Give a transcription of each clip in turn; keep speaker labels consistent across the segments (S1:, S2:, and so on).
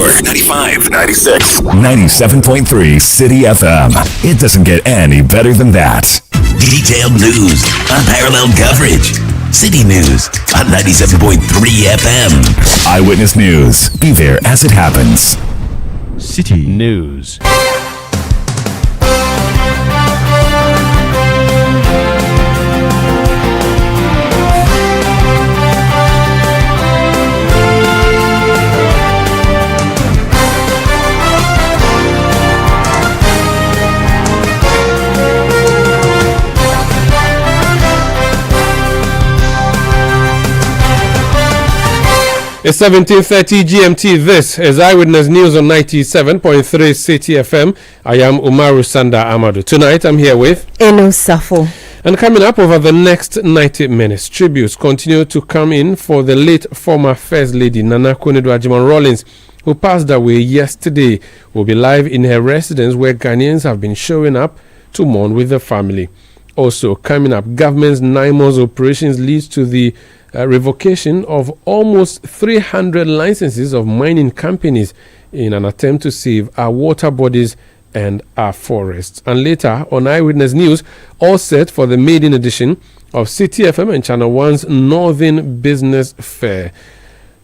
S1: 95, 96, 97.3 Citi FM. It doesn't get any better than that.
S2: Detailed news, unparalleled coverage. Citi News on 97.3 FM.
S1: Eyewitness News. Be there as it happens.
S3: Citi News.
S4: It's 17:30 GMT. This is Eyewitness News on 97.3 Citi FM. I am Umaru Sanda Amadou. Tonight I'm here with
S5: Eno Safo.
S4: And coming up over the next 90 minutes, tributes continue to come in for the late former First Lady Nana Akufo-Addo, who passed away yesterday. Will be live in her residence where Ghanaians have been showing up to mourn with the family. Also coming up, government's 9 months operations leads to the revocation of almost 300 licenses of mining companies in an attempt to save our water bodies and our forests. And later on Eyewitness News, all set for the maiden edition of Citi FM and Channel 1's Northern Business Fair,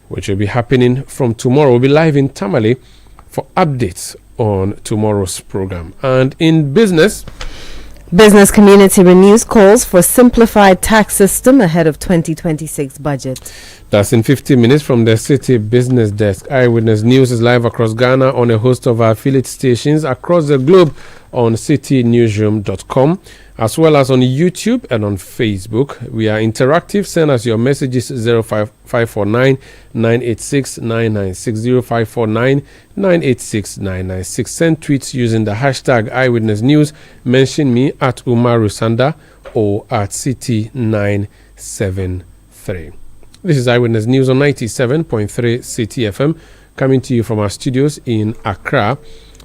S4: which will be happening from tomorrow. We'll be live in Tamale for updates on tomorrow's program. And in business
S5: Community renews calls for simplified tax system ahead of 2026 budget.
S4: That's in 15 minutes from the Citi Business Desk. Eyewitness News is live across Ghana on a host of our affiliate stations across the globe on citinewsroom.com, as well as on YouTube and on Facebook. We are interactive. Send us your messages 05549 986 996 0549 986 996. Send tweets using the hashtag Eyewitness News. Mention me at Umaru Sanda or at Citi973. This is Eyewitness News on 97.3 Citi FM, coming to you from our studios in Accra.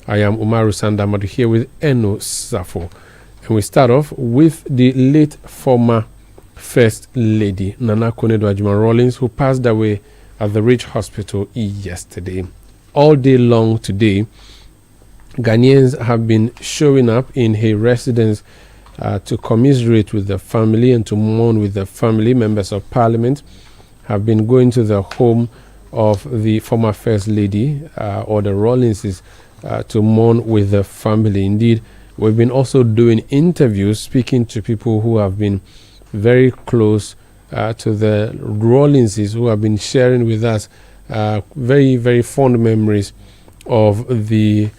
S4: I am Umaru Sanda Amadou here with Eno Safo. And we start off with the late former First Lady Nana Akufo-Addo, who passed away at the Ridge Hospital yesterday. All day long today, Ghanaians have been showing up in her residence to commiserate with the family and to mourn with the family. Members of Parliament have been going to the home of the former First Lady or the Rawlinses to mourn with the family. Indeed, we've been also doing interviews, speaking to people who have been very close to the Rawlinses, who have been sharing with us very, very fond memories of the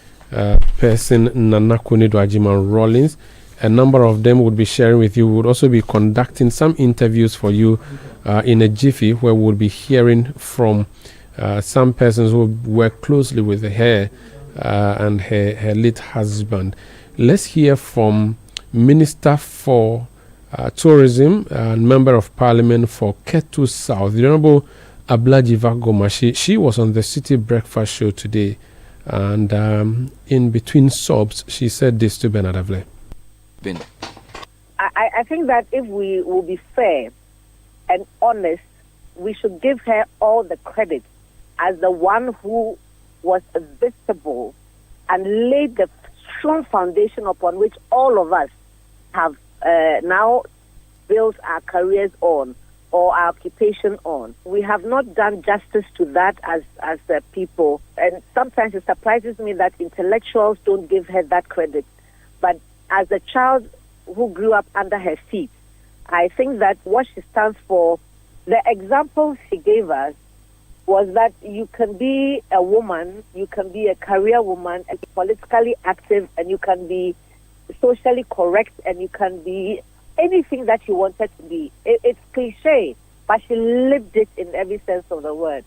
S4: person Nana Akufo-Addo Rawlings. A number of them would be sharing with you. We would also be conducting some interviews for you in a jiffy, where we'll be hearing from some persons who work closely with her and her late husband. Let's hear from Minister for Tourism and Member of Parliament for Ketu South, the Honorable Ablajiva Gomashi. She was on the Citi Breakfast Show today, and in between sobs, she said this to Bernard Avle.
S6: I think that if we will be fair and honest, we should give her all the credit as the one who was visible and laid the strong foundation upon which all of us have now built our careers on or our occupation on. We have not done justice to that as the people, and sometimes it surprises me that intellectuals don't give her that credit. But as a child who grew up under her feet, I think that what she stands for, the example she gave us, was that you can be a woman, you can be a career woman, and politically active, and you can be socially correct, and you can be anything that you wanted to be. It's cliche, but she lived it in every sense of the word.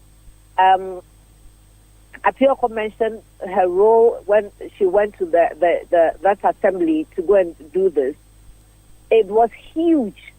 S6: Apioko mentioned her role when she went to that assembly to go and do this. It was huge.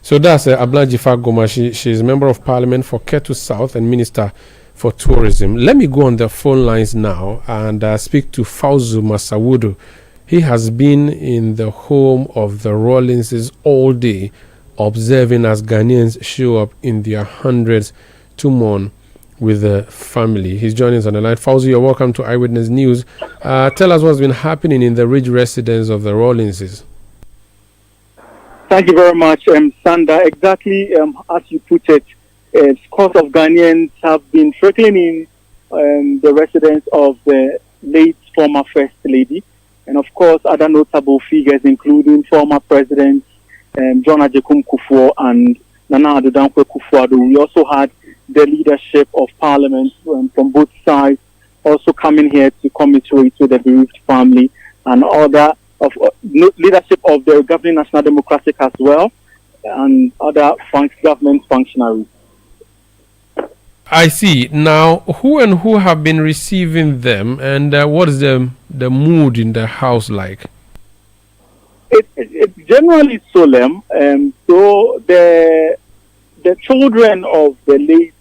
S4: So that's Ablajifa Goma. She's a member of Parliament for Ketu South and Minister for Tourism. Let me go on the phone lines now and speak to Fauzu Masawudu. He has been in the home of the Rawlinses all day, observing as Ghanaians show up in their hundreds to mourn with the family. He's joining us on the line. Fauzi, you're welcome to Eyewitness News. Tell us what's been happening in the Ridge residence of the Rawlinses.
S7: Thank you very much, Sanda. Exactly as you put it, scores of Ghanaians have been trickling in the residence of the late former First Lady, and of course other notable figures including former President John Agyekum Kufuor and Nana Addo Dankwa Kufuor. We also had the leadership of Parliament from both sides also coming here to commemorate with the bereaved family, and other of leadership of the governing National Democratic as well, and other government functionaries.
S4: I see. Now, who and who have been receiving them, and what is the mood in the house like?
S7: It's generally solemn. So the children of the late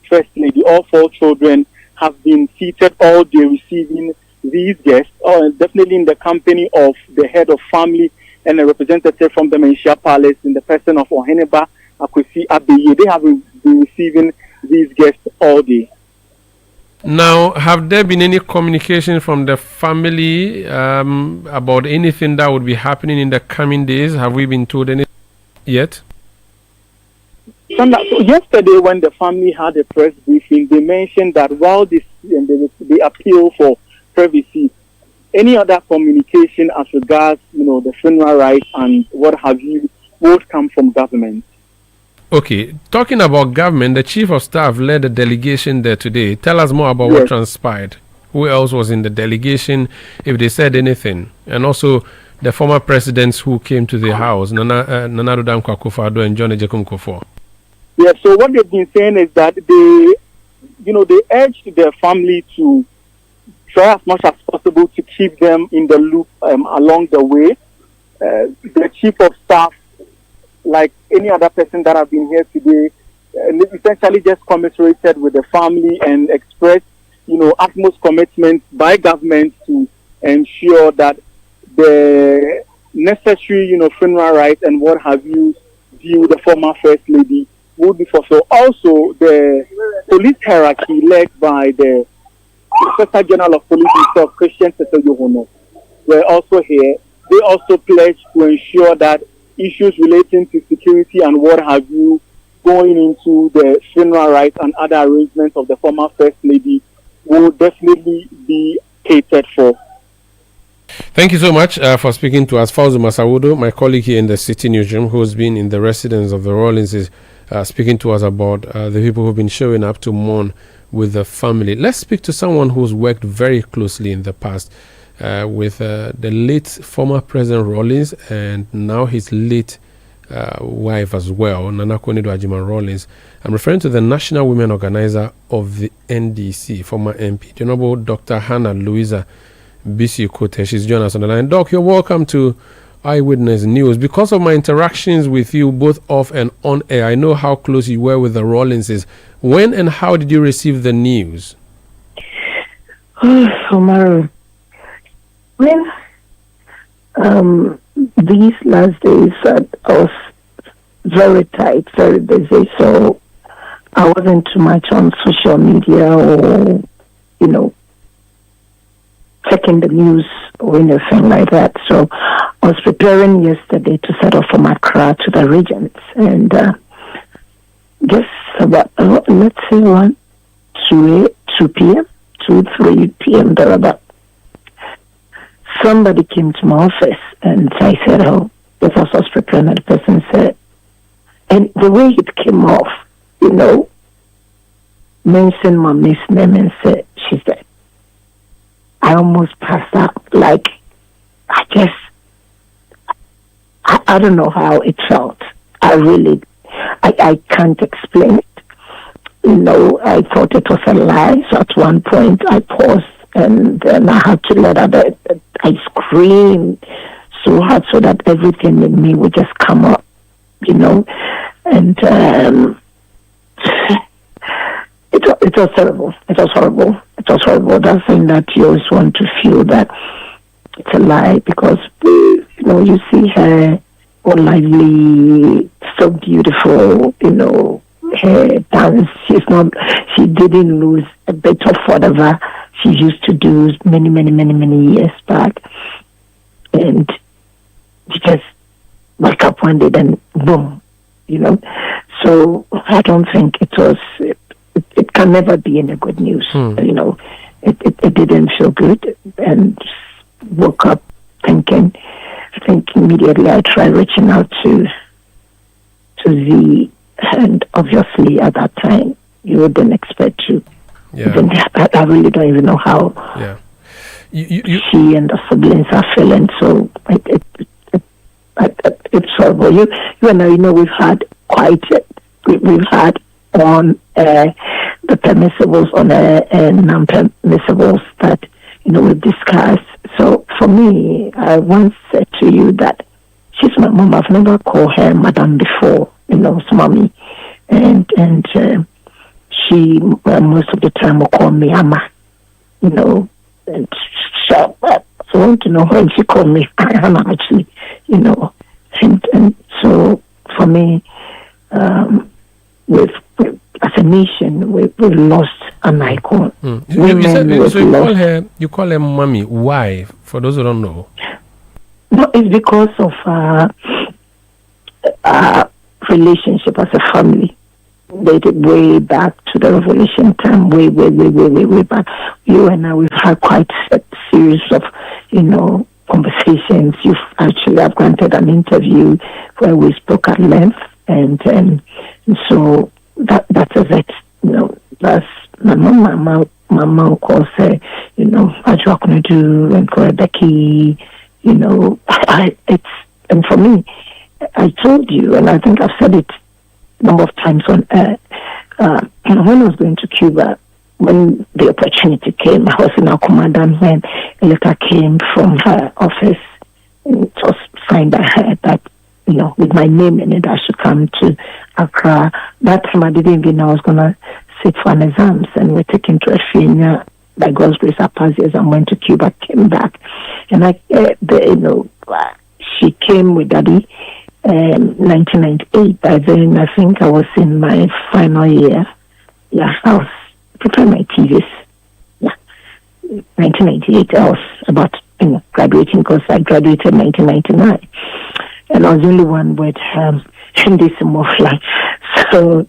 S7: First Lady, all 4 children, have been seated all day receiving these guests, definitely in the company of the head of family and a representative from the Menchia Palace in the person of Oheneba Akwesi Abeye. They have been receiving these guests all day.
S4: Now, have there been any communication from the family about anything that would be happening in the coming days? Have we been told anything yet?
S7: So yesterday, when the family had a press briefing, they mentioned that while they appeal for privacy, any other communication as regards, the funeral rites and what have you, would come from government.
S4: Okay, talking about government, the Chief of Staff led a delegation there today. Tell us more about what transpired. Who else was in the delegation, if they said anything? And also the former presidents who came to the house, Nana Addo Dankwa Kufuor and John Agyekum Kufuor.
S7: Yeah, so what they've been saying is that they urged their family to try as much as possible to keep them in the loop along the way. The Chief of Staff, like any other person that have been here today, essentially just commiserated with the family and expressed, utmost commitment by government to ensure that the necessary, funeral rites and what have you, due the former First Lady would be fulfilled. Also, the police hierarchy led by the Inspector General of Police himself, Christian Seto were also here. They also pledged to ensure that issues relating to security and what have you going into the funeral rites and other arrangements of the former First Lady will definitely be catered for.
S4: Thank you so much for speaking to us. Fauzi Masawudu, my colleague here in the Citi newsroom, who's been in the residence of the Rawlins, is speaking to us about the people who've been showing up to mourn with the family. Let's speak to someone who's worked very closely in the past with the late former President Rawlins and now his late wife as well, Nana Konido Agyeman Rawlins. I'm referring to the National Women Organizer of the NDC, former MP, the Honorable Dr. Hannah Louisa Bisi Kote. She's joined us on the line. Doc, you're welcome to Eyewitness News. Because of my interactions with you both off and on air, I know how close you were with the Rawlinses. When and how did you receive the news?
S8: Omaru, well, these last days I was very tight, very busy, so I wasn't too much on social media or, checking the news or anything like that. So I was preparing yesterday to set off from Accra to the Regents, and just about, let's say 2 p.m., 3 p.m. thereabout, somebody came to my office and I said, if I was preparing, the person said, and the way it came off, mentioned my miss name and said, she's dead. I almost passed out. Like, I don't know how it felt. I can't explain it. I thought it was a lie. So at one point I paused and then I had to let out. I screamed so hard so that everything in me would just come up, and it was terrible. It was horrible. It was horrible. That thing that you always want to feel that it's a lie because, you see her all lively, so beautiful, her dance. She didn't lose a bit of whatever she used to do many, many, many, many years back. And she just wake up one day, then boom, So I don't think it can never be any good news. It didn't feel good, and woke up thinking. I think immediately I tried reaching out to Z, and obviously at that time you wouldn't expect to.
S4: Yeah.
S8: I really don't even know how.
S4: Yeah.
S8: She and the siblings are feeling. So it's horrible. You and I, we've had we've had on the permissibles, on non-permissibles that we've discussed. So for me, I once said to you that she's my mom. I've never called her madam before, mommy, and she most of the time will call me Amma, and so I want to know when she called me Anna, actually, and so for me, as a nation, we've lost an icon.
S4: You call her mommy. Why? For those who don't know.
S8: No, it's because of our relationship as a family. Dated way back to the revolution time, way back. You and I, we've had quite a series of, conversations. I've granted an interview where we spoke at length, and so that is it. That's my mom. My mom calls her, what you going to do, and call her Becky. And for me, I told you, and I think I've said it a number of times on air, when I was going to Cuba, when the opportunity came, I was in our commandant when a letter came from her office, and it was signed by her that, with my name in it, I should come to Accra. That time I didn't even know I was going to sit for an exams, and we're taken to Efenia. By God's grace, I passed the exam, went to Cuba, came back, and she came with Daddy. 1998. By then, I think I was in my final year. Yeah, I was preparing my thesis. Yeah, 1998. I was about graduating, because I graduated 1999, and I was the only one with this muffler. So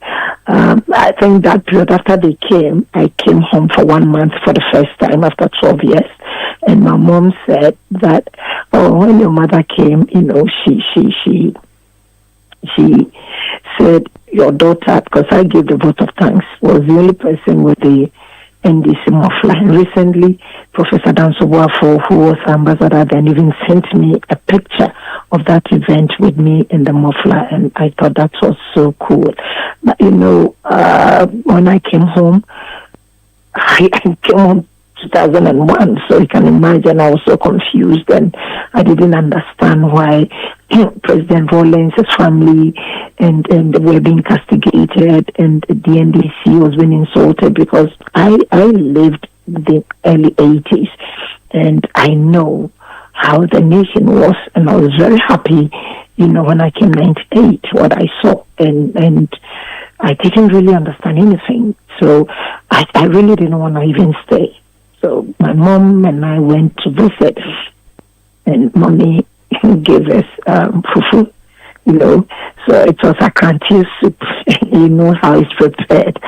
S8: I think that period after they came, I came home for 1 month for the first time after 12 years. And my mom said that, when your mother came, she said, your daughter, because I gave the vote of thanks, was the only person with the NDC muffler. And recently, Professor Danso Boafo, who was ambassador then, even sent me a picture of that event with me in the muffler, and I thought that was so cool. But, when I came home, I came home 2001, so you can imagine I was so confused, and I didn't understand why President Rawlings' family and were being castigated, and the NDC was being insulted, because I lived the early 80s, and I know how the nation was, and I was very happy, when I came 98, what I saw, and I didn't really understand anything, so I really didn't want to even stay. So my mom and I went to visit, and mommy gave us fufu, so it was a cranty soup, you know how it's prepared.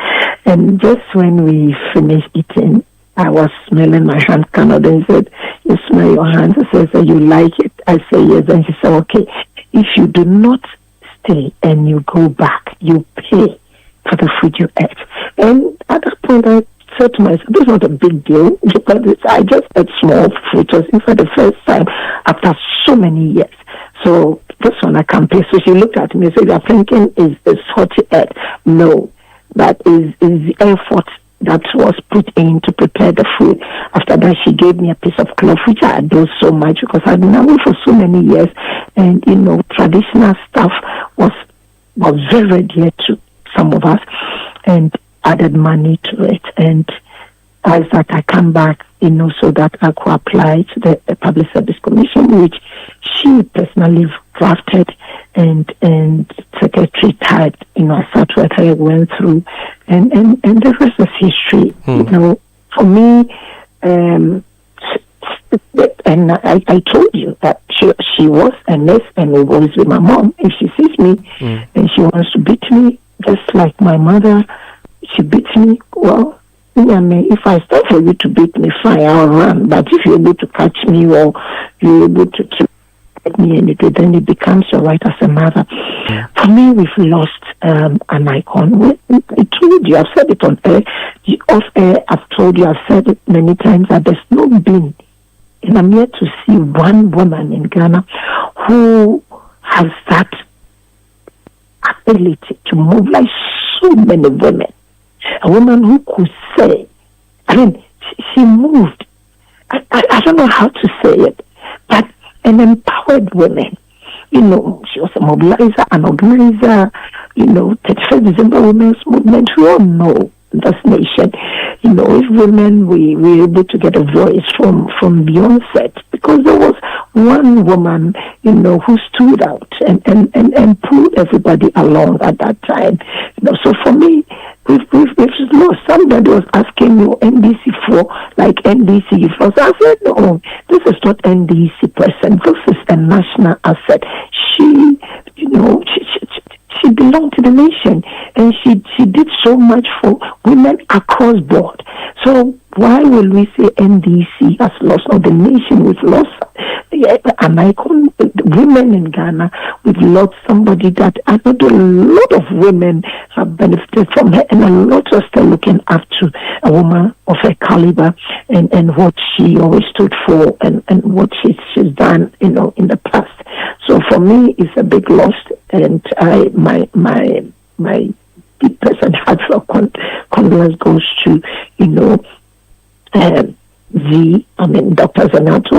S8: And just when we finished eating, I was smelling my hand. Canada said, you smell your hands. I said, so you like it? I say yes. And she said, okay, if you do not stay and you go back, you pay for the food you ate. And at that point, I said to myself, this is not a big deal, because I just ate small food. It was for the first time after so many years. So this one I can pay. So she looked at me and said, you're thinking is 48? No, that is the effort that was put in to prepare the food. After that, she gave me a piece of cloth, which I adore so much, because I've been away for so many years, and traditional stuff was very dear to some of us, and added money to it. And as that I come back, so that I could apply to the Public Service Commission, which she personally drafted and secretary type, I sat with her, went through, and the rest is history. For me, and I told you that she was a nurse and will always be my mom. If she sees me and she wants to beat me, just like my mother, she beats me, well, if I start for you to beat me, fine, I'll run. But if you're able to catch me or you're able to keep me anything, then it becomes your right as a mother. For me, we've lost an icon. I told you, I've said it on air. Off air, I've told you, I've said it many times, that there's no been. And I'm yet to see one woman in Ghana who has that ability to mobilize so many women. A woman who could say, she moved. I don't know how to say it, but an empowered woman. She was a mobilizer, an organizer, 31st December Women's Movement. We all know this nation. If women, we were able to get a voice from the onset, because there was one woman, who stood out and pulled everybody along at that time. So for me, we've lost. Somebody was asking me NDC for, like NDC for. So I said, no, this is not NDC person. This is a national asset. She belonged to the nation, and she did so much for women across board. So why will we say NDC has lost, or the nation we've lost an icon? Women in Ghana, we've lost somebody that I know a lot of women have benefited from her, and a lot are still looking up to a woman of her caliber and what she always stood for and what she's done, in the past. So for me, it's a big loss, and my deepest and heartfelt condolence goes to, Dr. Zanato,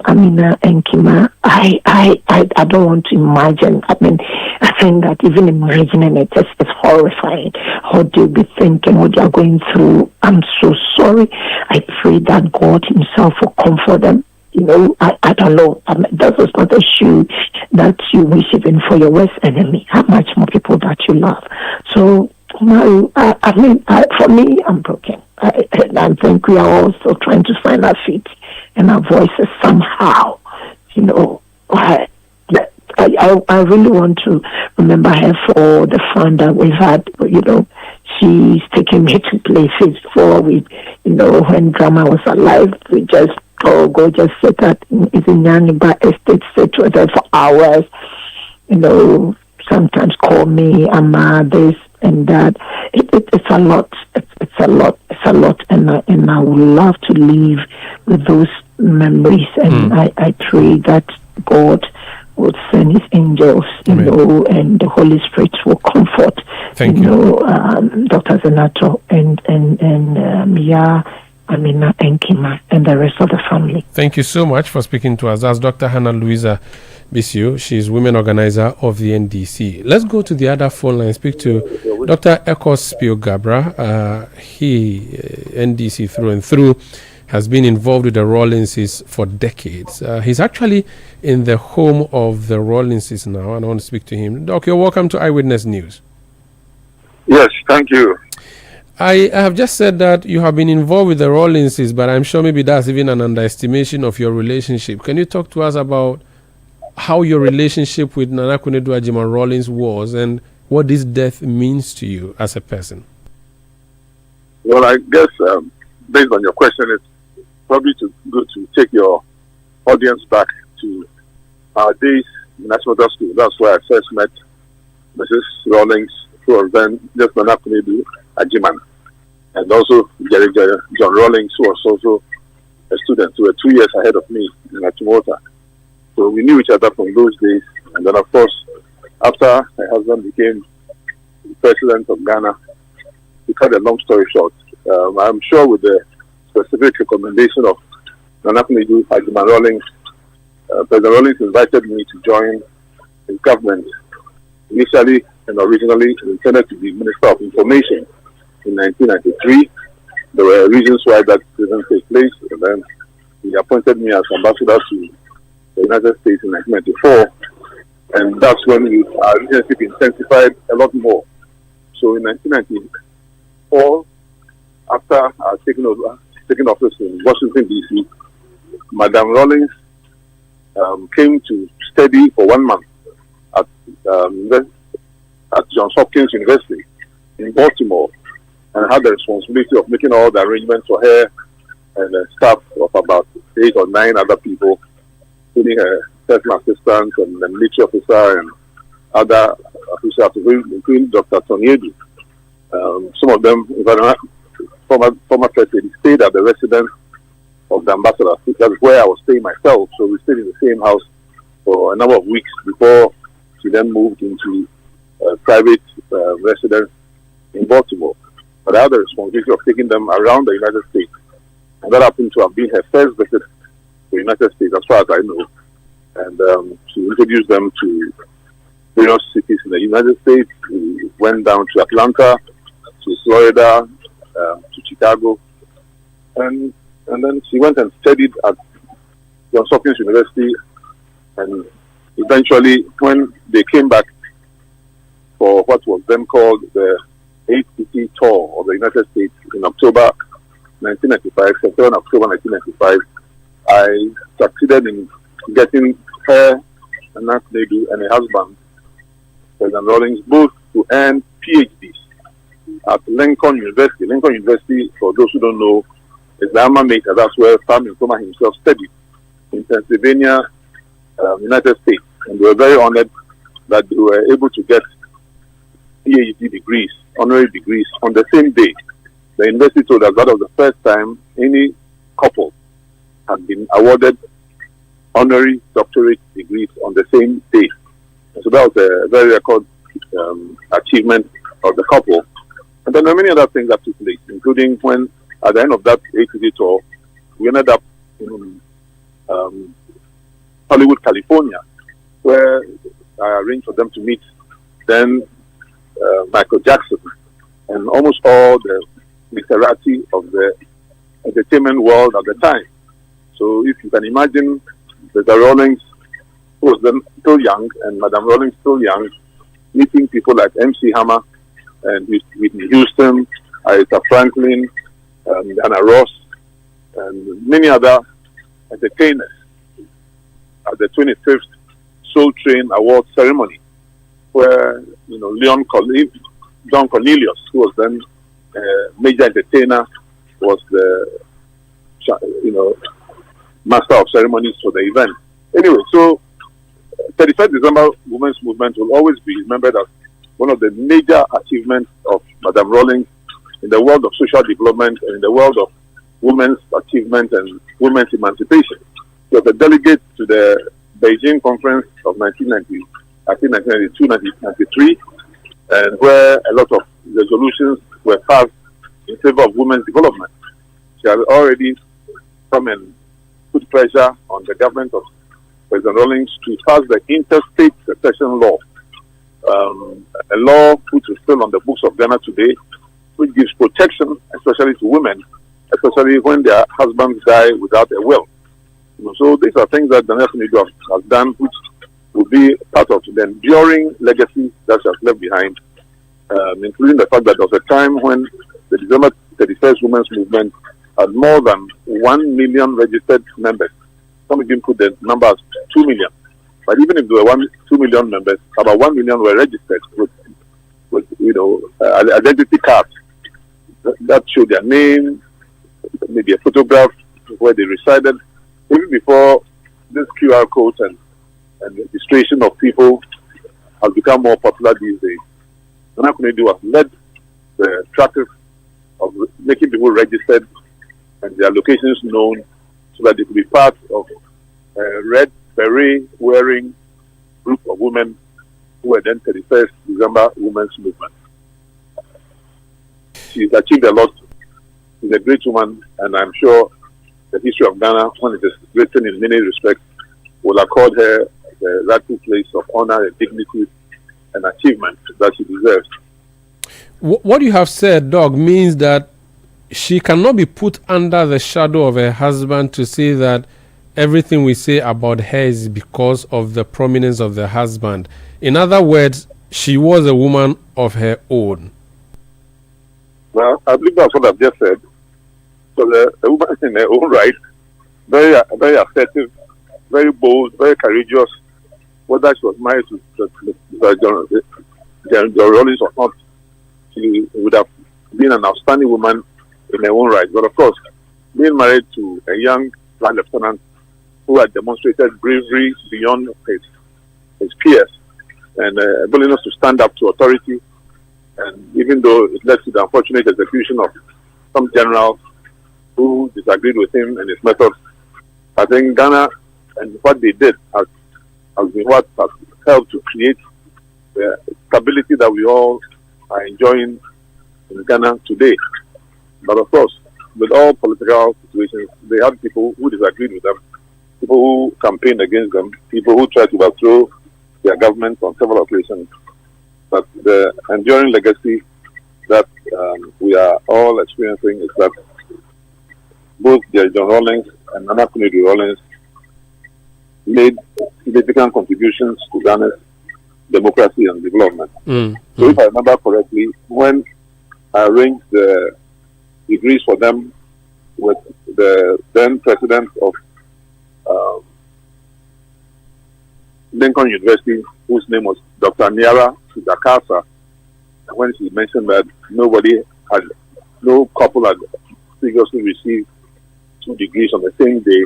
S8: Amina Enkima. I don't want to imagine. I think that even imagining it is horrifying. What they'll be thinking, what they're going through. I'm so sorry. I pray that God Himself will comfort them. I don't know. That was not a shoe that you wish even for your worst enemy. How much more people that you love. So, for me, I'm broken. I think we are also trying to find our feet and our voices somehow. I really want to remember her for the fun that we've had. She's taken me to places before when drama was alive. We just go just sit at Izinyaniba Estate, sit with her for hours. Sometimes call me, this and that. It's a lot. It's a lot. And I would love to leave with those memories. And I pray that God would send His angels, and the Holy Spirit will comfort, Dr. Zanato and Amina Enkima and the rest of the family.
S4: Thank you so much for speaking to us. That's Dr. Hannah Louisa Bisio. She's women organizer of the NDC. Let's go to the other phone line and speak to Dr. Ekos Spiogabra. He, NDC through and through, has been involved with the Rawlinses for decades. He's actually in the home of the Rawlinses now, and I want to speak to him. Doc, you're welcome to Eyewitness News.
S9: Yes, thank you.
S4: I have just said that you have been involved with the Rawlinses, but I'm sure maybe that's even an underestimation of your relationship. Can you talk to us about how your relationship with Nana Akufo-Addo Agyeman Rawlings was, and what this death means to you as a person?
S9: Well, I guess based on your question, it's probably good to take your audience back to our days in National School. That's where I first met Mrs. Rawlings, who was then just Nana Akufo-Addo Agyeman, and also Jerry John Rawlings, who was also a student, who were 2 years ahead of me in Achimota. So we knew each other from those days. And then, of course, after my husband became the president of Ghana, to cut a long story short, I'm sure with the specific recommendation of Nana Akufo-Addo Agyeman Rawlings, President Rawlings invited me to join his government. Initially and originally intended to be Minister of Information in 1993. There were reasons why that didn't take place, and then he appointed me as ambassador to the United States in 1994, and that's when our relationship intensified a lot more. So in 1994, after taking office in Washington, D.C., Madame Rawlings came to study for 1 month at Johns Hopkins University in Baltimore, and had the responsibility of making all the arrangements for her and a staff of about 8 or 9 other people, including her personal assistant and the military officer and other officials, including Dr. Toniedu. Some of them, former first lady, stayed at the residence of the ambassador. That's where I was staying myself. So we stayed in the same house for a number of weeks before she then moved into a private residence in Baltimore. But I had the responsibility of taking them around the United States. And that happened to have been her first visit to the United States, as far as I know. And she introduced them to various cities in the United States. We went down to Atlanta, to Florida, to Chicago. And then she went and studied at Johns Hopkins University. And eventually, when they came back for what was then called the 8th Citi tour of the United States in October 1995, September, October 1995, I succeeded in getting her and that lady and her husband, President Rawlings, both to earn PhDs at Lincoln University. Lincoln University, for those who don't know, is the alma mater. That's where Kwame Nkrumah himself studied in Pennsylvania, United States. And we were very honored that they were able to get PhD degrees, honorary degrees, on the same day. The university told us that was the first time any couple had been awarded honorary doctorate degrees on the same day. And so that was a very record achievement of the couple. And then there are many other things that took place, including when, at the end of that ATD tour, we ended up in Hollywood, California, where I arranged for them to meet then Michael Jackson and almost all the literati of the entertainment world at the time. So if you can imagine the Rawlings, who was then still young, and Madame Rawlings still young, meeting people like MC Hammer and Whitney Houston, Aretha Franklin, Anna Ross, and many other entertainers at the 25th Soul Train Award ceremony, where John Cornelius, who was then a major entertainer, was the master of ceremonies for the event. Anyway, so 31st December Women's Movement will always be remembered as one of the major achievements of Madame Rawlings in the world of social development and in the world of women's achievement and women's emancipation. She was a delegate to the Beijing Conference of 1992, 1993, and where a lot of resolutions were passed in favor of women's development. She has already come and put pressure on the government of President Rawlings to pass the interstate succession law, a law which is still on the books of Ghana today, which gives protection, especially to women, especially when their husbands die without a will. So these are things that Daniel Sinidu has done, which will be part of the enduring legacy that she has left behind, including the fact that there was a time when the December 31st Women's Movement had more than 1 million registered members. Some even put the number as 2 million. But even if there were 2 million members, about 1 million were registered with identity cards that showed their name, maybe a photograph where they resided. Even before this QR code and registration of people has become more popular these days, Nana Kunedu has led the practice of making people registered and their locations known so that they could be part of a red beret-wearing group of women who were then 31st December Women's Movement. She's achieved a lot. She's a great woman, and I'm sure the history of Ghana, when it is written in many respects, will accord her the rightful place of honor and dignity and achievement that she deserves.
S4: What you have said, Doug, means that she cannot be put under the shadow of her husband to say that everything we say about her is because of the prominence of the husband. In other words, she was a woman of her own.
S9: Well, I believe that's what I've just said. So the woman is in her own right, very, very assertive, very bold, very courageous. Whether she was married to John Rawlings or not, she would have been an outstanding woman in her own right. But of course, being married to a young flight lieutenant who had demonstrated bravery beyond his peers and willingness to stand up to authority, and even though it led to the unfortunate execution of some generals who disagreed with him and his methods, I think Ghana and what they did has been what has helped to create the stability that we all are enjoying in Ghana today. But of course, with all political situations, they had people who disagreed with them, people who campaigned against them, people who tried to overthrow their government on several occasions. But the enduring legacy that we are all experiencing is that both John Rawlings and Nana Rawlings made significant contributions to Ghana's democracy and development. So if I remember correctly, when I arranged the degrees for them with the then president of Lincoln University, whose name was Dr. Niara Sudakasa, when she mentioned that no couple had previously received 2 degrees on the same day,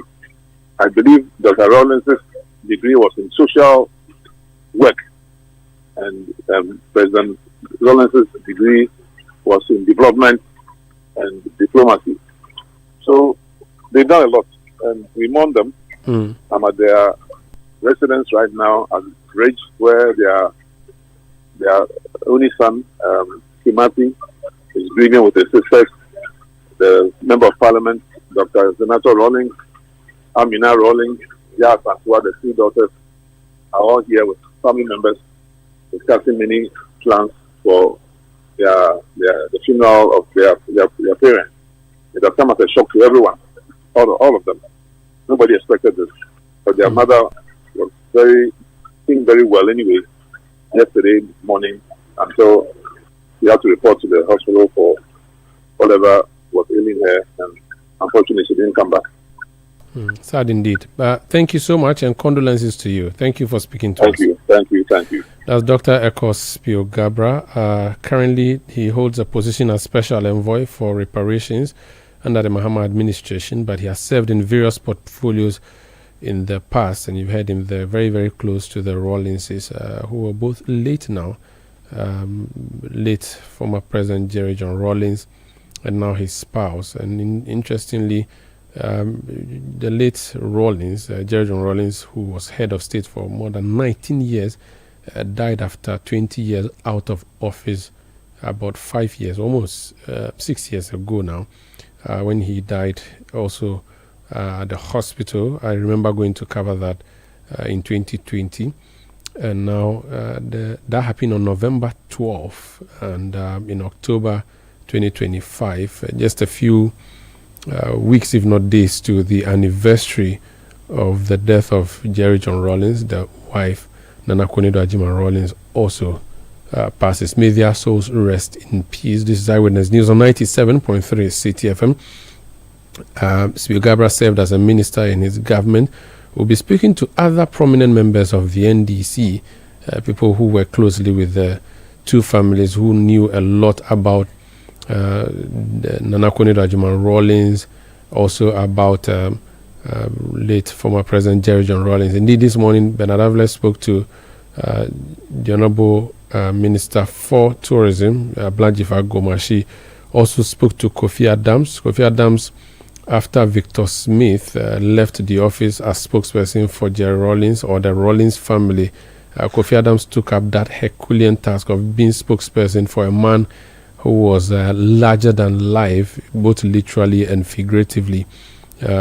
S9: I believe Dr. Rawlings' degree was in social work, and President Rawlings' degree was in development and diplomacy. So they've done a lot, and we mourn them. I'm at their residence right now at Ridge, where their only son, Kimati, is grieving with his sisters. The Member of Parliament, Dr. Senator Rawlings, Amina Rawlings, Yas Aswa, the 3 daughters, are all here with family members discussing many plans for the funeral of their parents. It has come as a shock to everyone, all of them. Nobody expected this. But their mother was seemed very well anyway yesterday morning until she had to report to the hospital for whatever was ailing her, and unfortunately she didn't come back.
S4: Sad indeed. But thank you so much, and condolences to you. Thank you for speaking to us.
S9: Thank you.
S4: That's Dr. Ekos Spiogabra. Currently, he holds a position as Special Envoy for Reparations under the Mahama administration, but he has served in various portfolios in the past, and you've heard him there, very, very close to the Rawlingses, who are both late now. Late former President Jerry John Rawlings, and now his spouse. And interestingly, the late Rawlings, Jerry John Rawlings, who was head of state for more than 19 years, died after 20 years out of office, about 5 years, almost 6 years ago now, when he died also at the hospital. I remember going to cover that in 2020. And now that happened on November 12th, and in October 2025, just a few weeks, if not days, to the anniversary of the death of Jerry John Rawlings. The wife, Nana Ajima Rawlings, also passes. May their souls rest in peace. This is Eyewitness News on 97.3 Citi FM. Spiogabra served as a minister in his government. We'll be speaking to other prominent members of the NDC, people who work closely with the two families, who knew a lot about Nana Ajima Rawlings, also about late former President Jerry John Rawlings. Indeed, this morning, Bernard Avle spoke to the Honorable Minister for Tourism, Blanjifa Goma. She also spoke to Kofi Adams. Kofi Adams, after Victor Smith left the office as spokesperson for Jerry Rawlings or the Rawlings family, Kofi Adams took up that Herculean task of being spokesperson for a man who was larger than life, both literally and figuratively.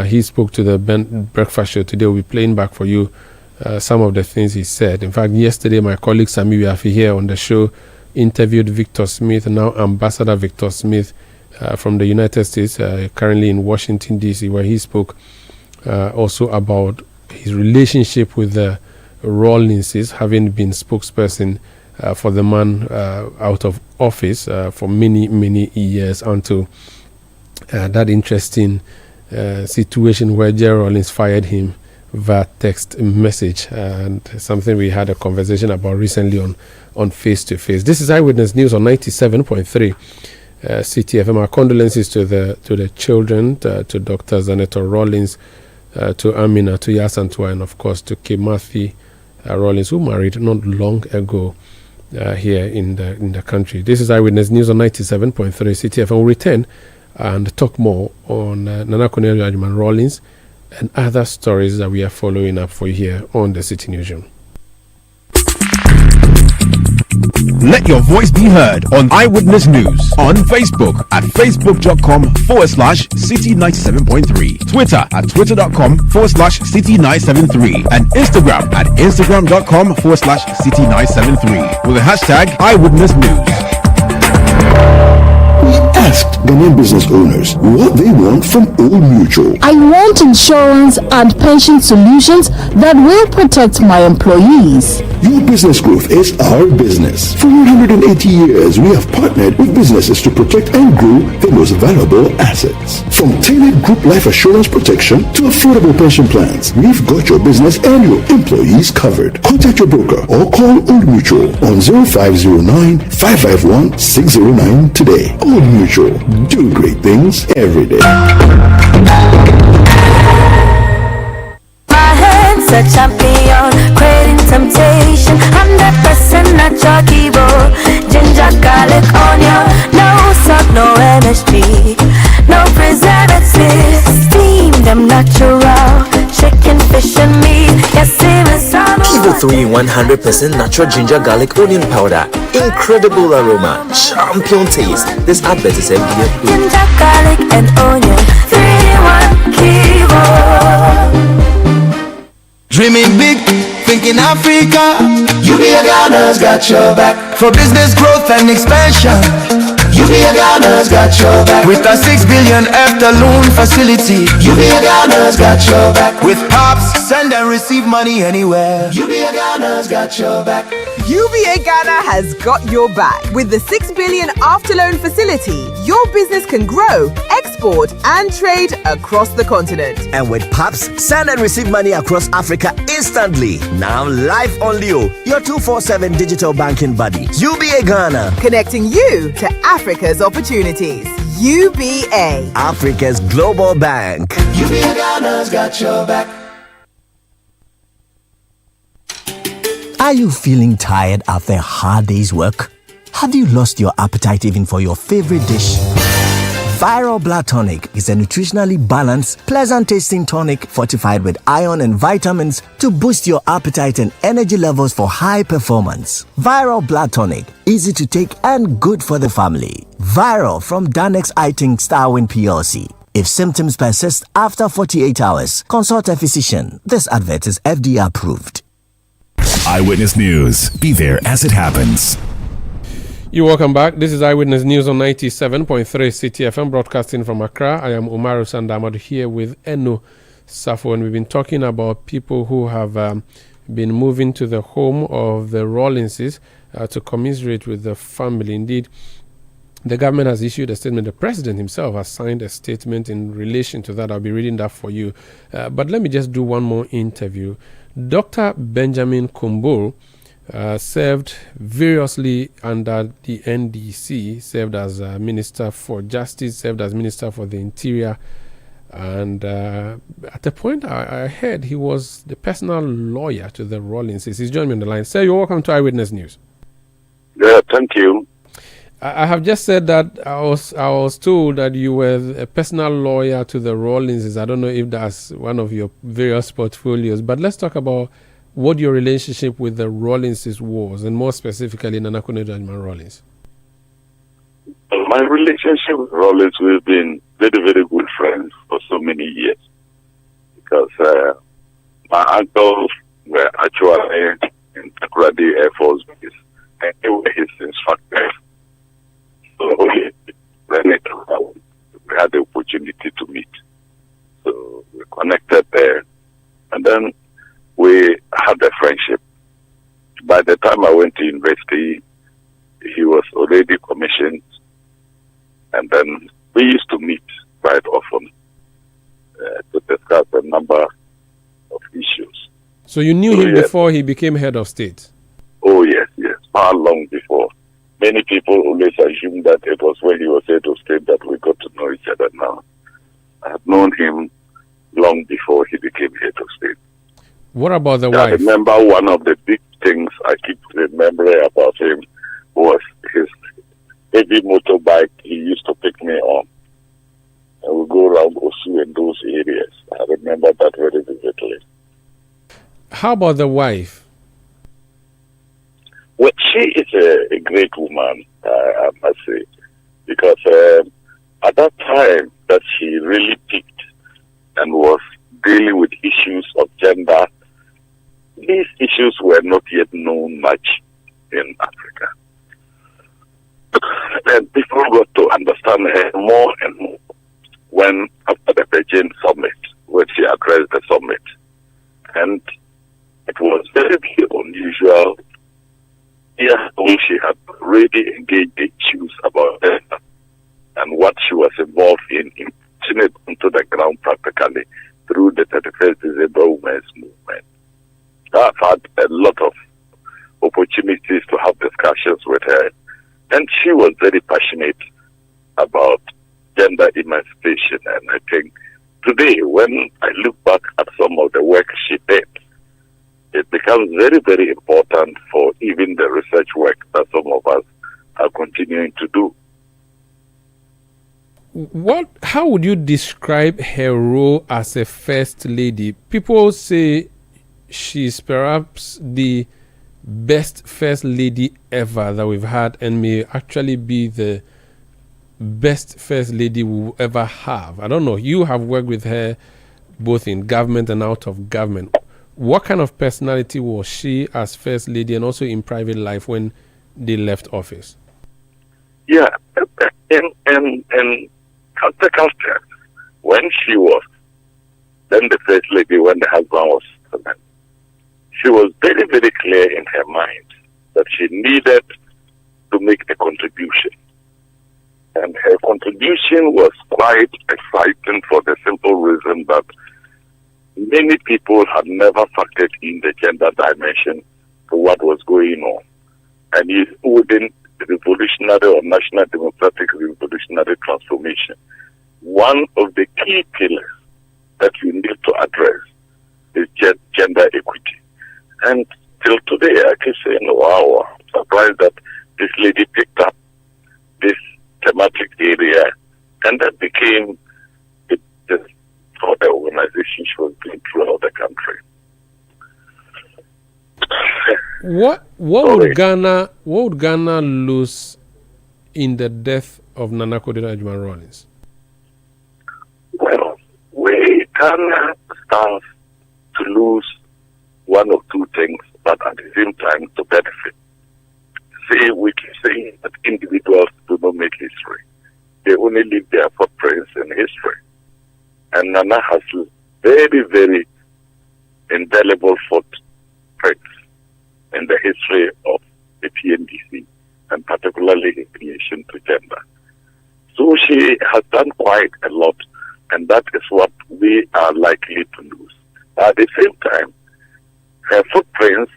S4: He spoke to the breakfast show. Today we'll be playing back for you some of the things he said. In fact, yesterday my colleague Sami Wiafi here on the show interviewed Victor Smith, now Ambassador Victor Smith, from the United States, currently in Washington, D.C., where he spoke also about his relationship with the Rawlinses, having been spokesperson for the man out of office for many years until that interesting situation where Jerry Rawlings fired him via text message, and something we had a conversation about recently on Face to Face. This is Eyewitness News on 97.3 Citi FM. Our condolences to the children, to Dr. Zaneto Rawlings, to Amina, to Yasantua, and of course to Kimathi Rawlings, who married not long ago here in the country. This is Eyewitness News on 97.3 Citi FM. We'll return and talk more on Nana Cornelio Ajuman Rawlings and other stories that we are following up for you here on the Citi Newsroom.
S3: Let your voice be heard on Eyewitness News on Facebook at facebook.com/Citi97.3, Twitter at twitter.com/Citi973, and Instagram at instagram.com/Citi973 with the hashtag Eyewitness News.
S10: We asked Ghanaian business owners what they want from Old Mutual.
S11: I want insurance and pension solutions that will protect my employees.
S10: Your business growth is our business. For 180 years, we have partnered with businesses to protect and grow their most valuable assets. From tailored group life assurance protection to affordable pension plans, we've got your business and your employees covered. Contact your broker or call Old Mutual on 0509 551 609 today. Old Mutual, do great things every day.
S12: My hands a champion, creating temptation. 100% natural keyboard, ginger, garlic, onion, no salt, no MSG, no preservatives. Steam them natural, chicken, fish and meat. Yes, even salmon.
S13: Kivo 3 in 100% natural ginger, garlic, onion powder. Incredible aroma, champion taste. This advert is FDA approved.
S12: Ginger, garlic, and onion. 3-in-1 Kivo.
S14: Dreaming big, thinking Africa. UBA Ghana's got your back. For business growth and expansion, UBA Ghana's got your back. With a 6 billion after loan facility, UBA Ghana's got your back. With POPs, send and receive money anywhere, UBA Ghana's got your back.
S15: UBA Ghana has got your back. With the 6 billion after loan facility, your business can grow, export, and trade across the continent.
S16: And with PAPS, send and receive money across Africa instantly. Now live on Leo, your 247 digital banking buddy. UBA Ghana,
S15: connecting you to Africa's opportunities. UBA,
S16: Africa's global bank.
S14: UBA Ghana's got your back.
S16: Are you feeling tired after a hard day's work? Have you lost your appetite even for your favorite dish? Viral Blood Tonic is a nutritionally balanced, pleasant-tasting tonic fortified with iron and vitamins to boost your appetite and energy levels for high performance. Viral Blood Tonic, easy to take and good for the family. Viral from Danex Iting Starwin PLC. If symptoms persist after 48 hours, consult a physician. This advert is FDA approved.
S1: Eyewitness News. Be there as it happens.
S4: You're welcome back. This is Eyewitness News on 97.3 Citi FM, broadcasting from Accra. I am Umaru Sandamadu here with Eno Safo, and we've been talking about people who have been moving to the home of the Rawlinses to commiserate with the family. Indeed, the government has issued a statement. The president himself has signed a statement in relation to that. I'll be reading that for you. But let me just do one more interview. Dr. Benjamin Kumbul served variously under the NDC, served as Minister for Justice, served as Minister for the Interior, and at the point I heard he was the personal lawyer to the Rawlinses. He's joined me on the line. Sir, you're welcome to Eyewitness News.
S9: Yeah, thank you.
S4: I have just said that I was told that you were a personal lawyer to the Rawlinses. I don't know if that's one of your various portfolios, but let's talk about what your relationship with the Rawlinses was, and more specifically Nana Cornelio Ajuman Rawlings.
S9: My relationship with Rawlings, we've been very, very good friends for so many years, because my uncles were actually in Takoradi Air Force Base, and they were his instructors. So we had the opportunity to meet. So we connected there. And then we had a friendship. By the time I went to university, he was already commissioned. And then we used to meet quite often to discuss a number of issues.
S4: So you knew him before he became head of state?
S9: Oh, yes, far long before. Many people always assume that it was when he was head of state that we got to know each other now. I had known him long before he became head of state.
S4: What about the wife?
S9: I remember one of the big things I keep remembering about him was his heavy motorbike he used to pick me on. And we go around Osu and those areas. I remember that very vividly.
S4: How about the wife?
S9: Well, she is a great woman, I must say, because at that time that she really peaked and was dealing with issues of gender, these issues were not yet known much in Africa. And people got to understand her more and more when, after the Beijing summit, when she addressed the summit. And it was very, very unusual. Yeah, she had already engaged the issues about gender and what she was involved in putting it onto the ground practically through the 31st December Women's Movement. I've had a lot of opportunities to have discussions with her, and she was very passionate about gender emancipation. And I think today, when I look back at some of the work she did, it becomes very, very important for even the research work that some of us are continuing to do.
S4: How would you describe her role as a first lady? People say she's perhaps the best first lady ever that we've had, and may actually be the best first lady we'll ever have. I don't know. You have worked with her both in government and out of government. What kind of personality was she as first lady and also in private life when they left office?
S9: Yeah, in counterculture, when she was then the first lady, when the husband was president, she was very, very clear in her mind that she needed to make a contribution. And her contribution was quite exciting for the simple reason that many people had never factored in the gender dimension to what was going on. And within revolutionary or national democratic revolutionary transformation, one of the key pillars that you need to address is gender equity. And till today, I keep saying, wow, I'm surprised that this lady picked up this thematic area, and that became for the organization she was doing throughout the country.
S4: What would Ghana lose in the death of Nana Kodera Adjumani-Rawlings?
S9: Well, Ghana stands to lose one of two things, but at the same time to benefit. See, we keep saying that individuals do not make history. They only leave their footprints in history. And Nana has very, very indelible footprints in the history of the PNDC, and particularly in relation to gender. So she has done quite a lot, and that is what we are likely to lose. At the same time, her footprints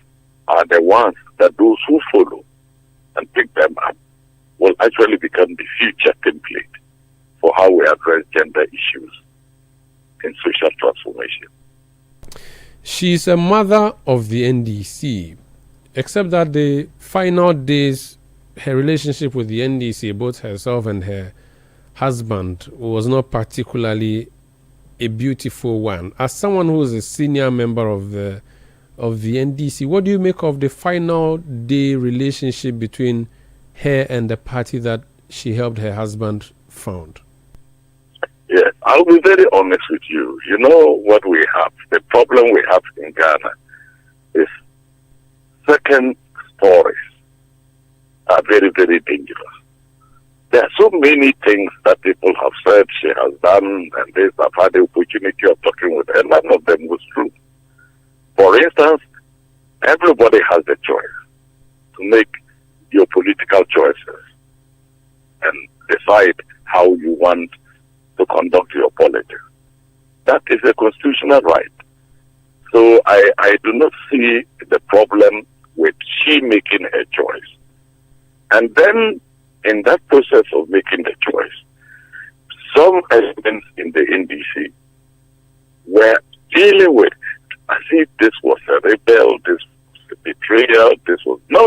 S9: are the ones that those who follow and pick them up will actually become the future template for how we address gender issues in social transformation.
S4: She's a mother of the NDC, except that the final days, her relationship with the NDC, both herself and her husband, was not particularly a beautiful one. As someone who is a senior member of the NDC, what do you make of the final day relationship between her and the party that she helped her husband found?
S9: Yes, I'll be very honest with you. You know what we have? The problem we have in Ghana is second stories are very, very dangerous. There are so many things that people have said she has done, and this, I've had the opportunity of talking with her. None of them was true. For instance, everybody has a choice to make your political choices and decide how you want to conduct your politics. That is a constitutional right. So I do not see the problem with she making her choice. And then in that process of making the choice, some elements in the NDC were dealing with as if this was a rebel, this was a betrayal, this was... No.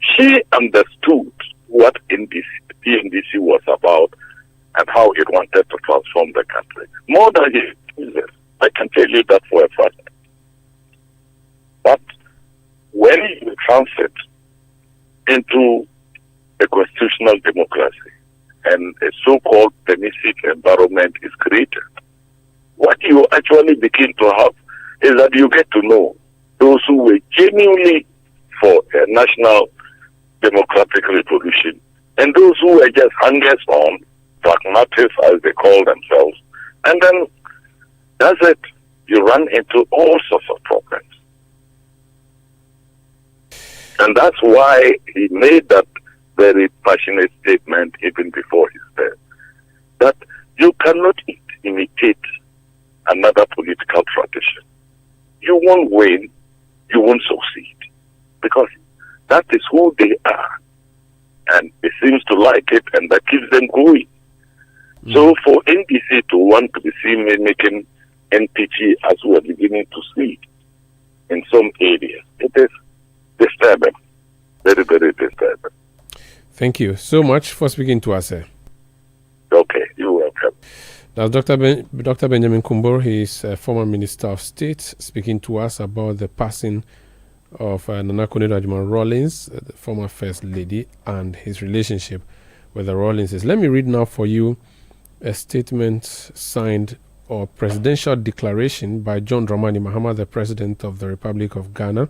S9: She understood what the NDC was about and how it wanted to transform the country. More than he uses. I can tell you that for a fact. But when you transit into a constitutional democracy and a so-called permissive environment is created, what you actually begin to have is that you get to know those who were genuinely for a national democratic revolution and those who were just hangers-on, pragmatists as they call themselves. And then that's it. You run into all sorts of problems. And that's why he made that very passionate statement even before his death, that you cannot imitate another political tradition. You won't win, you won't succeed, because that is who they are. And they seems to like it, and that keeps them going. So for NDC to want to be seen making NPG as we are beginning to see in some areas, it is disturbing. Very, very disturbing.
S4: Thank you so much for speaking to us, sir.
S9: Okay, you're welcome.
S4: That's Dr. Benjamin Kumbor. He is a former Minister of State, speaking to us about the passing of Nana Konadu Agyemang-Rawlings, the former First Lady, and his relationship with the Rawlingses. Let me read now for you a statement signed or presidential declaration by John Dramani Mahama, the President of the Republic of Ghana.